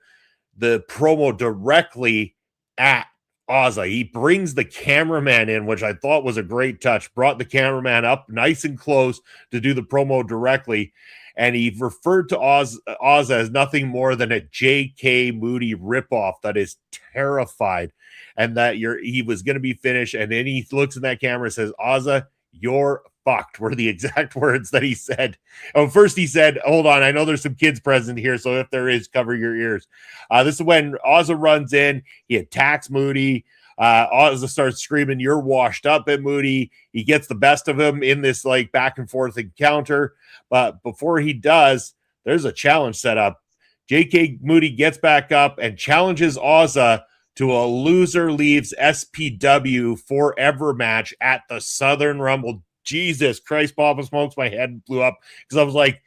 promo directly at Azza. He brings the cameraman in, which I thought was a great touch, brought the cameraman up nice and close to do the promo directly. And he referred to Azza as nothing more than a J.K. Moody ripoff that is terrified and that he was going to be finished. And then he looks in that camera and says, Azza, you're fucked, were the exact words that he said. Oh, first he said, hold on, I know there's some kids present here, so if there is, cover your ears. This is when Azza runs in, he attacks Moody. Azza starts screaming, you're washed up at Moody. He gets the best of him in this like back and forth encounter. But before he does, there's a challenge set up. J.K. Moody gets back up and challenges Azza to a loser leaves SPW forever match at the Southern Rumble. Jesus Christ, Papa Smokes, my head blew up because I was like,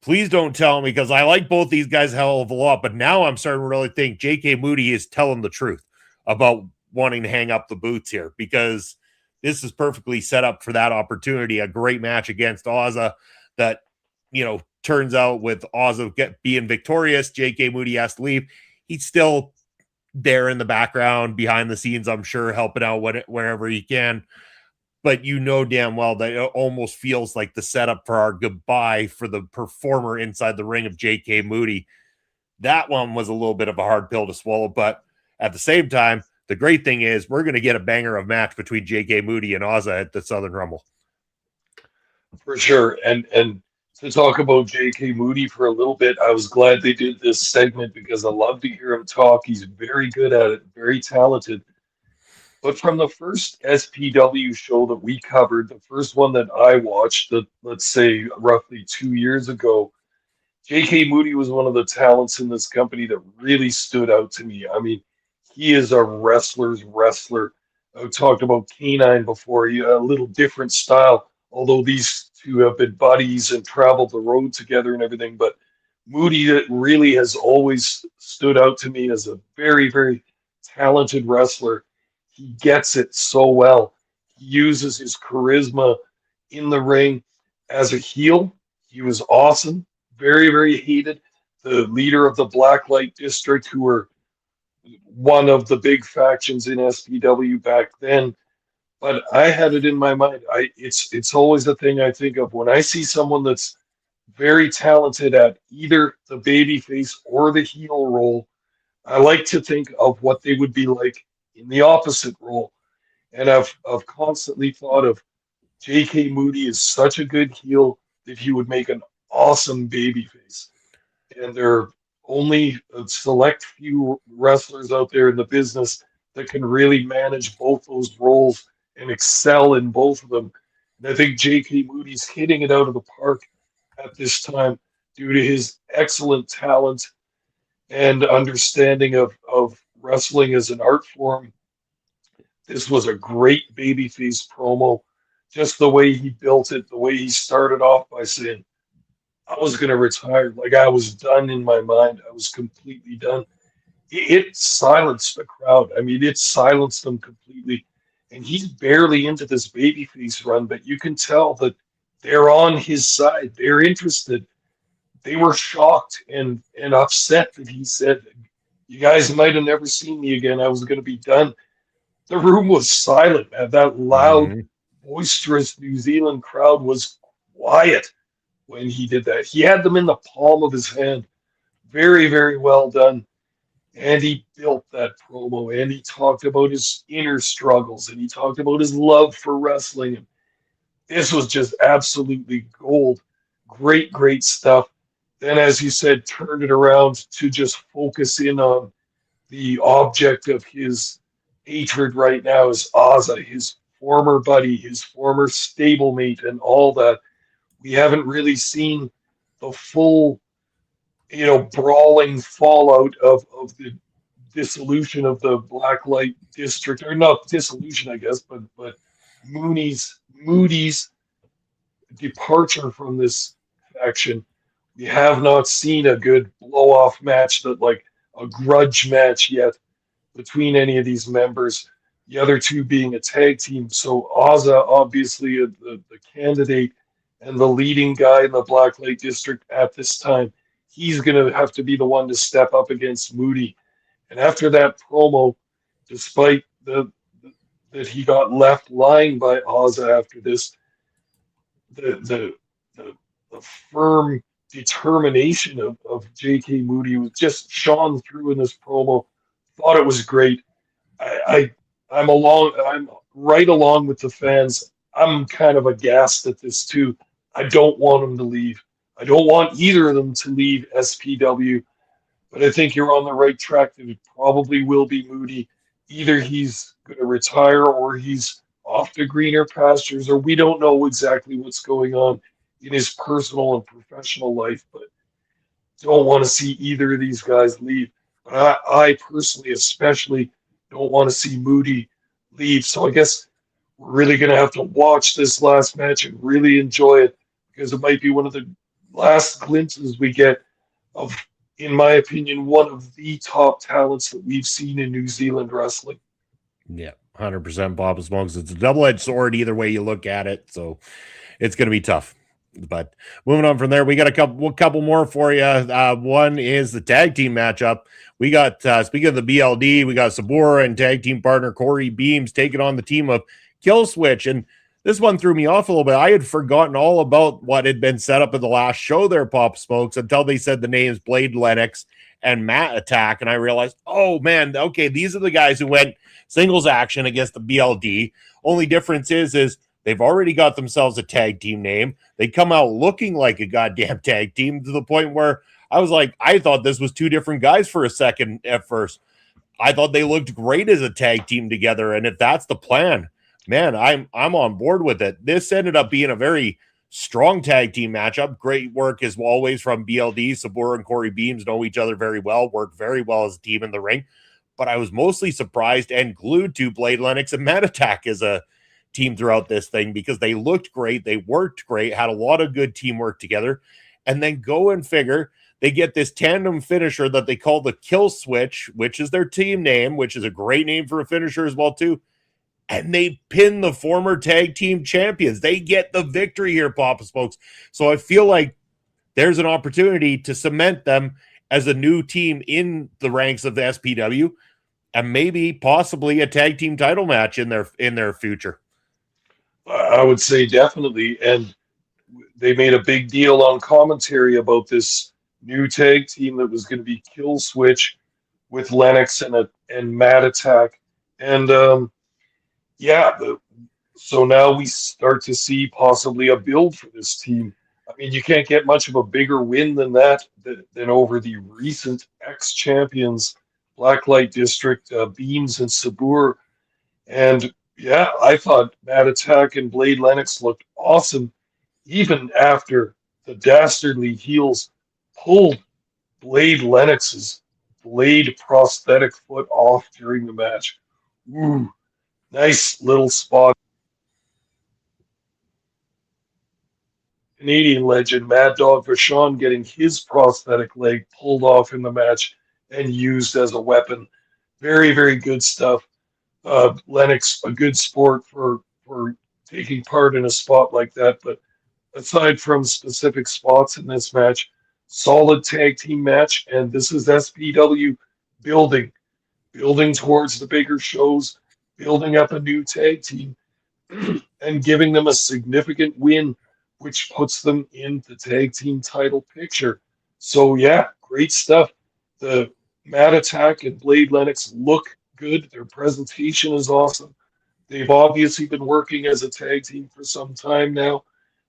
please don't tell me, because I like both these guys a hell of a lot, but now I'm starting to really think J.K. Moody is telling the truth about wanting to hang up the boots here, because this is perfectly set up for that opportunity. A great match against Azza that, turns out with Azza being victorious, J.K. Moody has to leave. He's still there in the background, behind the scenes, I'm sure, helping out wherever he can. But damn well that it almost feels like the setup for our goodbye for the performer inside the ring of J.K. Moody. That one was a little bit of a hard pill to swallow, but at the same time, the great thing is we're going to get a banger of match between J.K. Moody and Azza at the Southern Rumble. For sure. And to talk about J.K. Moody for a little bit, I was glad they did this segment because I love to hear him talk. He's very good at it, very talented. But from the first SPW show that we covered, the first one that I watched, let's say roughly 2 years ago, J.K. Moody was one of the talents in this company that really stood out to me. I mean, he is a wrestler's wrestler. I talked about Canine before, a little different style, although these two have been buddies and traveled the road together and everything. But Moody that really has always stood out to me as a very, very talented wrestler. He gets it so well. He uses his charisma in the ring as a heel. He was awesome. Very, very hated. The leader of the Blacklight District, who were one of the big factions in SPW back then. But I had it in my mind. It's always the thing I think of when I see someone that's very talented at either the babyface or the heel role. I like to think of what they would be like in the opposite role. And I've constantly thought of J.K. Moody is such a good heel that he would make an awesome babyface. And there are only a select few wrestlers out there in the business that can really manage both those roles and excel in both of them. And I think J.K. Moody's hitting it out of the park at this time due to his excellent talent and understanding of wrestling as an art form. This was a great babyface promo. Just the way he built it, the way he started off by saying, I was going to retire. Like, I was done in my mind. I was completely done. It silenced the crowd. I mean, it silenced them completely. And he's barely into this babyface run, but you can tell that they're on his side. They're interested. They were shocked and upset that he said, You guys might have never seen me again. I was going to be done. The room was silent, man. That loud, Mhm. boisterous New Zealand crowd was quiet when he did that. He had them in the palm of his hand. Very, very well done. And he built that promo, and he talked about his inner struggles, and he talked about his love for wrestling. And this was just absolutely gold. Great, great stuff. Then, as you said, turned it around to just focus in on the object of his hatred right now is Azza, his former buddy, his former stablemate, and all that. We haven't really seen the full, brawling fallout of the dissolution of the Blacklight District, or not dissolution, I guess, but Moody's departure from this faction. We have not seen a good blow off match, that like a grudge match yet between any of these members. The other two being a tag team. So Azza, obviously the candidate and the leading guy in the Blacklight District at this time, he's going to have to be the one to step up against Moody. And after that promo, despite that he got left lying by Azza after this, the firm determination of J.K. Moody was just shone through in this promo. Thought it was great. I'm right along with the fans. I'm kind of aghast at this too. I don't want him to leave. I don't want either of them to leave SPW, but I think you're on the right track that it probably will be Moody. Either he's going to retire or he's off to greener pastures, or we don't know exactly what's going on in his personal and professional life, but don't want to see either of these guys leave. But I personally, especially, don't want to see Moody leave. So I guess we're really going to have to watch this last match and really enjoy it, because it might be one of the last glimpses we get of, in my opinion, one of the top talents that we've seen in New Zealand wrestling. Yeah, 100% Papa Smokes. It's a double-edged sword either way you look at it, so it's going to be tough. But moving on from there, we got a couple more for you. One is the tag team matchup. We got, speaking of the BLD, we got Saboor and tag team partner Corey Beams taking on the team of Killswitch. And this one threw me off a little bit. I had forgotten all about what had been set up in the last show there, Pop Smokes, until they said the names Blade LennoX and Matt Attack. And I realized, oh man, okay, these are the guys who went singles action against the BLD. Only difference is they've already got themselves a tag team name. They come out looking like a goddamn tag team, to the point where I was like, I thought this was two different guys for a second at first. I thought they looked great as a tag team together. And if that's the plan, man, I'm on board with it. This ended up being a very strong tag team matchup. Great work as always from BLD. Saboor and Corey Beams know each other very well, work very well as a team in the ring. But I was mostly surprised and glued to Blade LennoX and Matt Attack as a team throughout this thing, because they looked great, they worked great, had a lot of good teamwork together. And then go and figure, they get this tandem finisher that they call the Killswitch, which is their team name, which is a great name for a finisher as well too. And they pin the former tag team champions. They get the victory here, Papa Smokes. So I feel like there's an opportunity to cement them as a new team in the ranks of the SPW, and maybe possibly a tag team title match in their future. I would say definitely. And they made a big deal on commentary about this new tag team that was going to be Killswitch with LennoX and Matt Attack. And so now we start to see possibly a build for this team. I mean, you can't get much of a bigger win than that, than over the recent ex-champions, Blacklight District, Beams and Saboor. And yeah, I thought Matt Attack and Blade LennoX looked awesome, even after the dastardly heels pulled Blade LennoX's blade prosthetic foot off during the match. Ooh, nice little spot. Canadian legend Mad Dog Vachon getting his prosthetic leg pulled off in the match and used as a weapon. Very, very good stuff. LennoX, a good sport for taking part in a spot like that. But aside from specific spots in this match, solid tag team match. And this is SPW building, building towards the bigger shows, building up a new tag team, and giving them a significant win, which puts them in the tag team title picture. So yeah, great stuff. The Matt Attack and Blade Lennox look good. Their presentation is awesome. They've obviously been working as a tag team for some time now.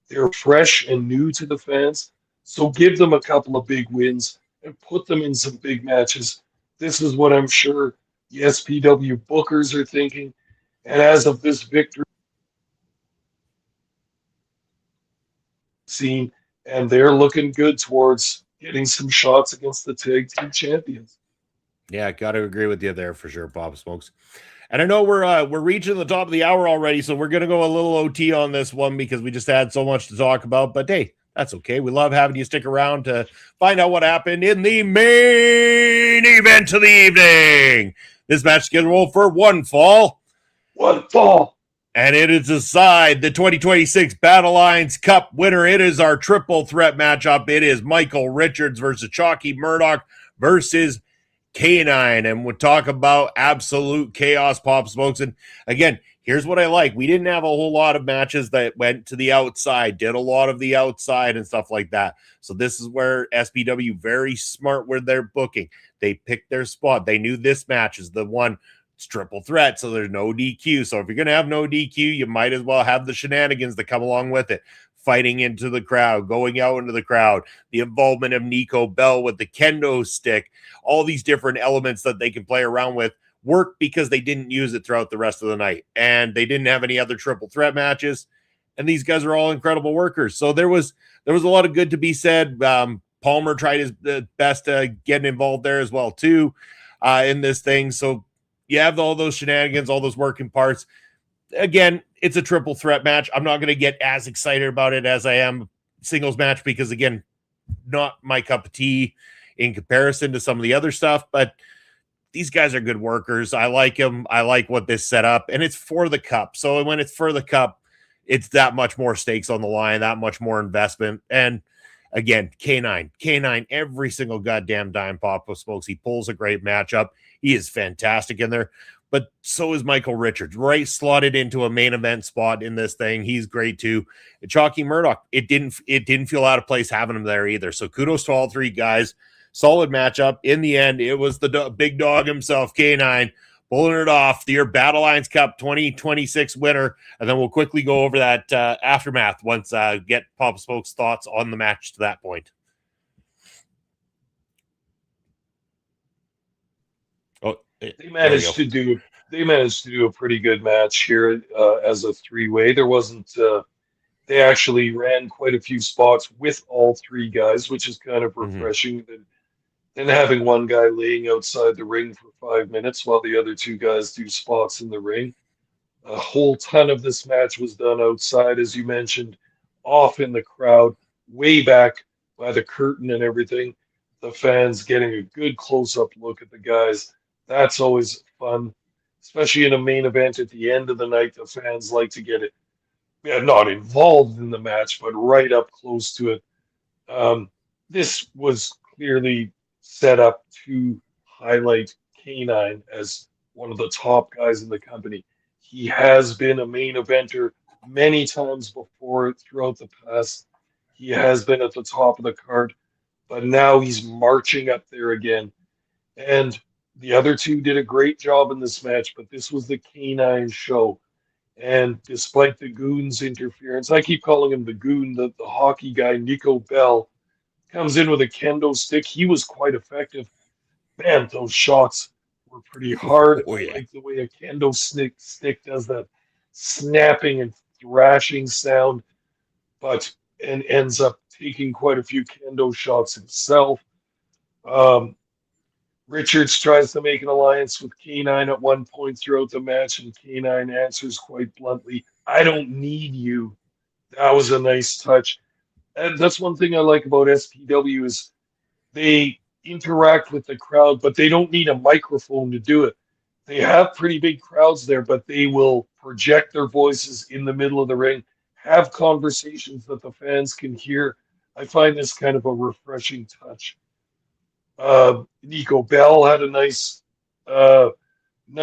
They're fresh and new to the fans. So give them a couple of big wins and put them in some big matches. This is what I'm sure the SPW bookers are thinking. And as of this victory scene, and they're looking good towards getting some shots against the tag team champions. Yeah, got to agree with you there for sure, Pop Smokes. And I know we're reaching the top of the hour already, so we're gonna go a little OT on this one because we just had so much to talk about. But hey, that's okay. We love having you stick around to find out what happened in the main event of the evening. This match scheduled for one fall. One fall. And it is aside the 2026 Battlelines Cup winner. It is our triple threat matchup. It is Michael Richards versus Chalky Murdoch versus K9. And we'll talk about absolute chaos, Pop Smokes. And again, here's what I like. We didn't have a whole lot of matches that went to the outside, did a lot of the outside and stuff like that. So this is where SPW very smart with their booking. They picked their spot. They knew this match is the one. It's triple threat, so there's no DQ. So if you're going to have no DQ, you might as well have the shenanigans that come along with it. Fighting into the crowd, going out into the crowd, the involvement of Nico Bell with the kendo stick, all these different elements that they can play around with work because they didn't use it throughout the rest of the night. And they didn't have any other triple threat matches. And these guys are all incredible workers. So there was a lot of good to be said. Palmer tried his best to get involved there as well, too, in this thing. So you have all those shenanigans, all those working parts. Again, it's a triple threat match. I'm not going to get as excited about it as I am singles match because, again, not my cup of tea in comparison to some of the other stuff. But these guys are good workers. I like them. I like what this set up. And it's for the cup. So when it's for the cup, it's that much more stakes on the line, that much more investment. And again, K9, every single goddamn dime, Pop Smokes. He pulls a great matchup. He is fantastic in there, but so is Michael Richards, right? Slotted into a main event spot in this thing. He's great too. Chalky Murdoch, it didn't feel out of place having him there either. So kudos to all three guys. Solid matchup. In the end, it was the big dog himself, K9, pulling it off. Your Battlelines Cup 2026 winner. And then we'll quickly go over that aftermath once get Pop Smoke's thoughts on the match to that point. They managed to do a pretty good match here as a three-way. There wasn't they actually ran quite a few spots with all three guys, which is kind of refreshing than having one guy laying outside the ring for 5 minutes while the other two guys do spots in the ring. A whole ton of this match was done outside, as you mentioned, off in the crowd, way back by the curtain and everything. The fans getting a good close-up look at the guys. That's always fun, especially in a main event at the end of the night. The fans like to get it, not involved in the match, but right up close to it. This was clearly set up to highlight K9 as one of the top guys in the company. He has been a main eventer many times before throughout the past. He has been at the top of the card, but now he's marching up there again. And the other two did a great job in this match, but this was the K9 show. And despite the Goon's interference, I keep calling him the Goon, the hockey guy, Nico Bell, comes in with a kendo stick. He was quite effective. Man, those shots were pretty hard. Oh, yeah. I like the way a kendo stick does that snapping and thrashing sound, and ends up taking quite a few kendo shots himself. Richards tries to make an alliance with K9 at one point throughout the match, and K9 answers quite bluntly, "I don't need you." That was a nice touch. And that's one thing I like about SPW is they interact with the crowd, but they don't need a microphone to do it. They have pretty big crowds there, but they will project their voices in the middle of the ring, have conversations that the fans can hear. I find this kind of a refreshing touch. Nico Bell had a nice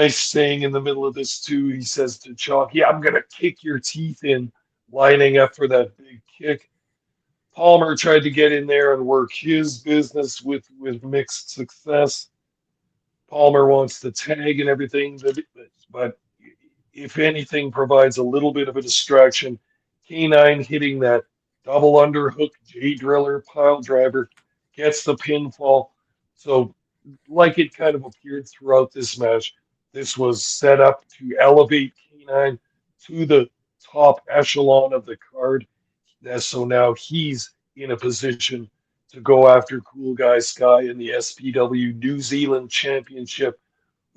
saying in the middle of this too. He says to Chalky, "I'm gonna kick your teeth in," lining up for that big kick. Palmer tried to get in there and work his business with mixed success. Palmer wants the tag and everything, but if anything provides a little bit of a distraction, K9 hitting that double underhook J Driller pile driver gets the pinfall. So, like it kind of appeared throughout this match, this was set up to elevate K9 to the top echelon of the card. So now he's in a position to go after Cool Guy Sky in the SPW New Zealand Championship.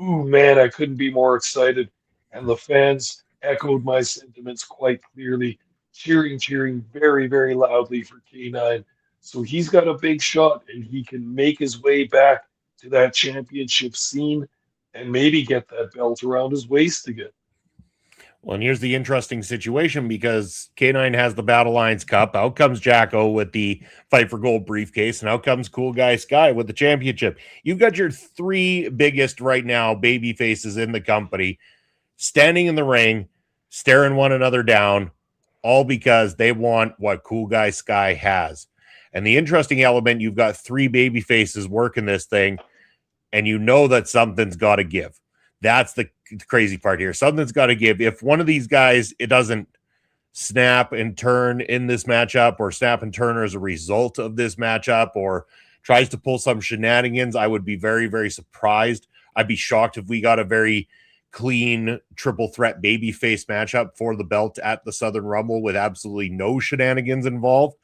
Ooh, man, I couldn't be more excited. And the fans echoed my sentiments quite clearly, cheering very, very loudly for K9. So he's got a big shot and he can make his way back to that championship scene and maybe get that belt around his waist again. Well, and here's the interesting situation because K9 has the Battlelines Cup. Out comes Jacko with the Fight for Gold briefcase, and out comes Cool Guy Sky with the championship. You've got your three biggest right now baby faces in the company standing in the ring, staring one another down, all because they want what Cool Guy Sky has. And the interesting element, you've got three baby faces working this thing, and you know that something's got to give. That's the crazy part here. Something's got to give. If one of these guys, it doesn't snap and turn in this matchup or snap and turn as a result of this matchup or tries to pull some shenanigans, I would be very, very surprised. I'd be shocked if we got a very clean triple threat babyface matchup for the belt at the Southern Rumble with absolutely no shenanigans involved.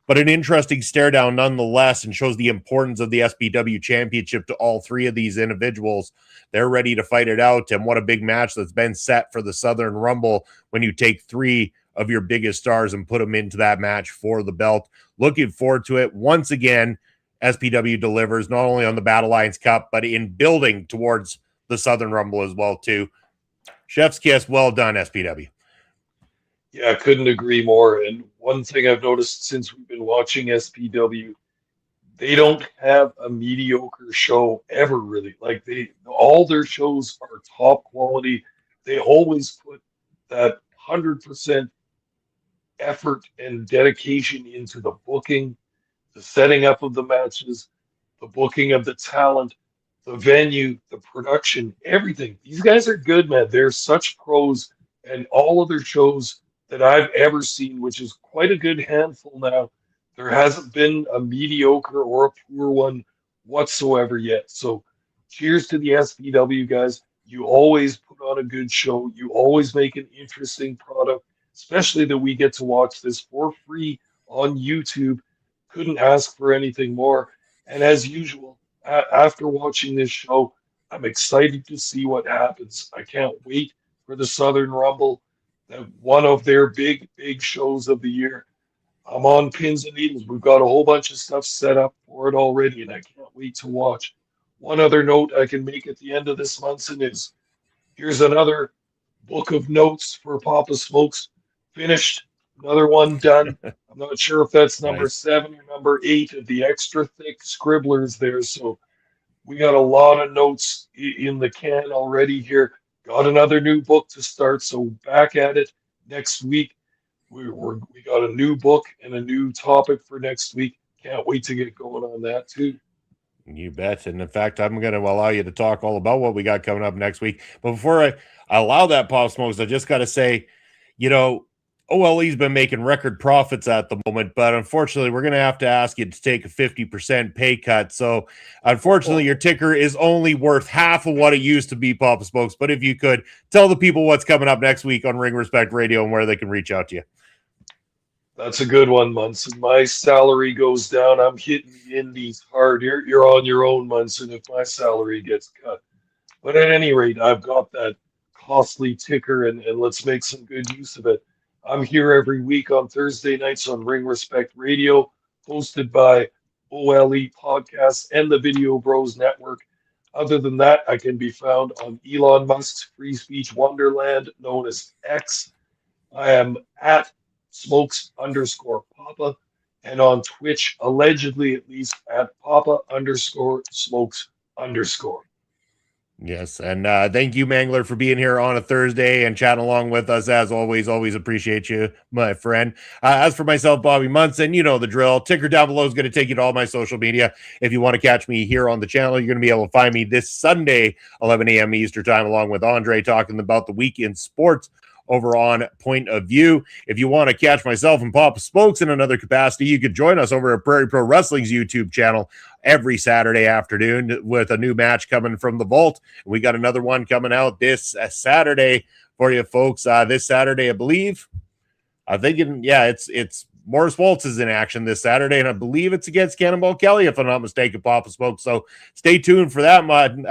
But an interesting stare down nonetheless, and shows the importance of the SPW Championship to all three of these individuals. They're ready to fight it out, and what a big match that's been set for the Southern Rumble when you take three of your biggest stars and put them into that match for the belt. Looking forward to it. Once again, SPW delivers not only on the Battlelines Cup, but in building towards the Southern Rumble as well, too. Chef's kiss. Well done, SPW. Yeah, I couldn't agree more. And one thing I've noticed since we've been watching SPW, they don't have a mediocre show ever really. Like all their shows are top quality. They always put that 100% effort and dedication into the booking, the setting up of the matches, the booking of the talent, the venue, the production, everything. These guys are good, man. They're such pros, and all of their shows that I've ever seen, which is quite a good handful now, there hasn't been a mediocre or a poor one whatsoever yet. So cheers to the SPW guys. You always put on a good show. You always make an interesting product, especially that we get to watch this for free on YouTube. Couldn't ask for anything more. And as usual, after watching this show, I'm excited to see what happens. I can't wait for the Southern Rumble, one of their big shows of the year. I'm on pins and needles. We've got a whole bunch of stuff set up for it already, and I can't wait to watch. One other note I can make at the end of this month is here's another book of notes for Papa Smokes. Finished. Another one done. I'm not sure if that's number Nice. 7 or number 8 of the extra thick scribblers there. So we got a lot of notes in the can already here. Got another new book to start. So back at it next week. We got a new book and a new topic for next week. Can't wait to get going on that too. You bet. And in fact, I'm going to allow you to talk all about what we got coming up next week. But before I allow that, Pop Smokes, I just got to say, OLE's been making record profits at the moment, but unfortunately, we're going to have to ask you to take a 50% pay cut. So unfortunately, your ticker is only worth half of what it used to be, Papa Smokes. But if you could tell the people what's coming up next week on Ring Respect Radio and where they can reach out to you. That's a good one, Munson. My salary goes down. I'm hitting the indies hard. You're on your own, Munson, if my salary gets cut. But at any rate, I've got that costly ticker, and let's make some good use of it. I'm here every week on Thursday nights on Ring Respect Radio, hosted by OLE Podcasts and the Video Bros Network. Other than that, I can be found on Elon Musk's free speech wonderland known as X. I am at Smokes_Papa. and on Twitch, allegedly at least, at Papa_Smokes_. Yes, and thank you, Mangler, for being here on a Thursday and chatting along with us. As always, always appreciate you, my friend. As for myself, Bobby Munson, you know the drill. Ticker down below is going to take you to all my social media. If you want to catch me here on the channel, you're going to be able to find me this Sunday, 11 a.m. Eastern time, along with Andre, talking about the week in sports over on Point of View. If you want to catch myself and Papa Smokes in another capacity, you could join us over at Prairie Pro Wrestling's YouTube channel every Saturday afternoon with a new match coming from the vault. We got another one coming out this Saturday for you folks. This Saturday, I believe. I'm thinking, yeah, it's Morris Waltz is in action this Saturday, and I believe it's against Cannonball Kelly, if I'm not mistaken, Papa Smoke. So stay tuned for that one.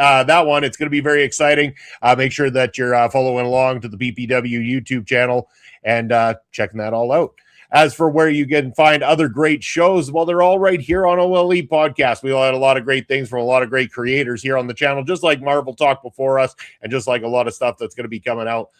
It's going to be very exciting. Make sure that you're following along to the BPW YouTube channel and checking that all out. As for where you can find other great shows, well, they're all right here on OLE Podcast. We all had a lot of great things from a lot of great creators here on the channel, just like Marvel Talk before us, and just like a lot of stuff that's going to be coming out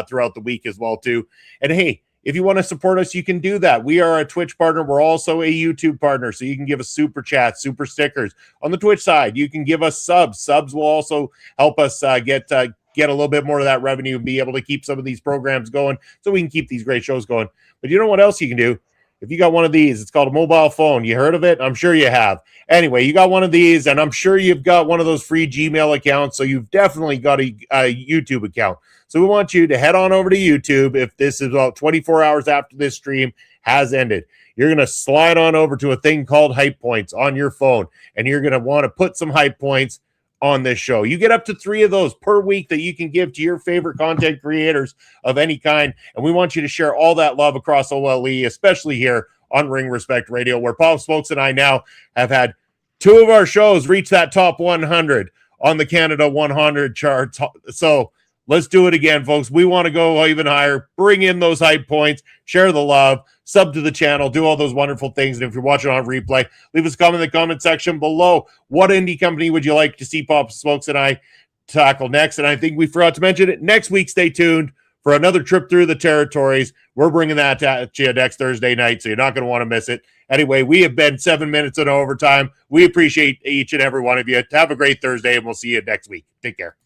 throughout the week as well, too. And hey, if you want to support us, you can do that. We are a Twitch partner. We're also a YouTube partner, so you can give us super chats, super stickers. On the Twitch side, you can give us subs. Subs will also help us get a little bit more of that revenue and be able to keep some of these programs going so we can keep these great shows going. But you know what else you can do? If you got one of these, it's called a mobile phone. You heard of it? I'm sure you have. Anyway, you got one of these, and I'm sure you've got one of those free Gmail accounts, so you've definitely got a YouTube account. So we want you to head on over to YouTube. If this is about 24 hours after this stream has ended, you're going to slide on over to a thing called Hype Points on your phone, and you're going to want to put some Hype Points on this show. You get up to 3 of those per week that you can give to your favorite content creators of any kind, and we want you to share all that love across OLE, especially here on Ring Respect Radio, where Pop Smokes and I now have had 2 of our shows reach that top 100 on the Canada 100 charts. So let's do it again, folks. We want to go even higher. Bring in those Hype Points, share the love, sub to the channel, do all those wonderful things. And if you're watching on replay, leave us a comment in the comment section below. What indie company would you like to see Pop Smokes and I tackle next? And I think we forgot to mention it. Next week, stay tuned for another trip through the territories. We're bringing that to you next Thursday night, so you're not going to want to miss it. Anyway, we have been 7 minutes in overtime. We appreciate each and every one of you. Have a great Thursday, and we'll see you next week. Take care.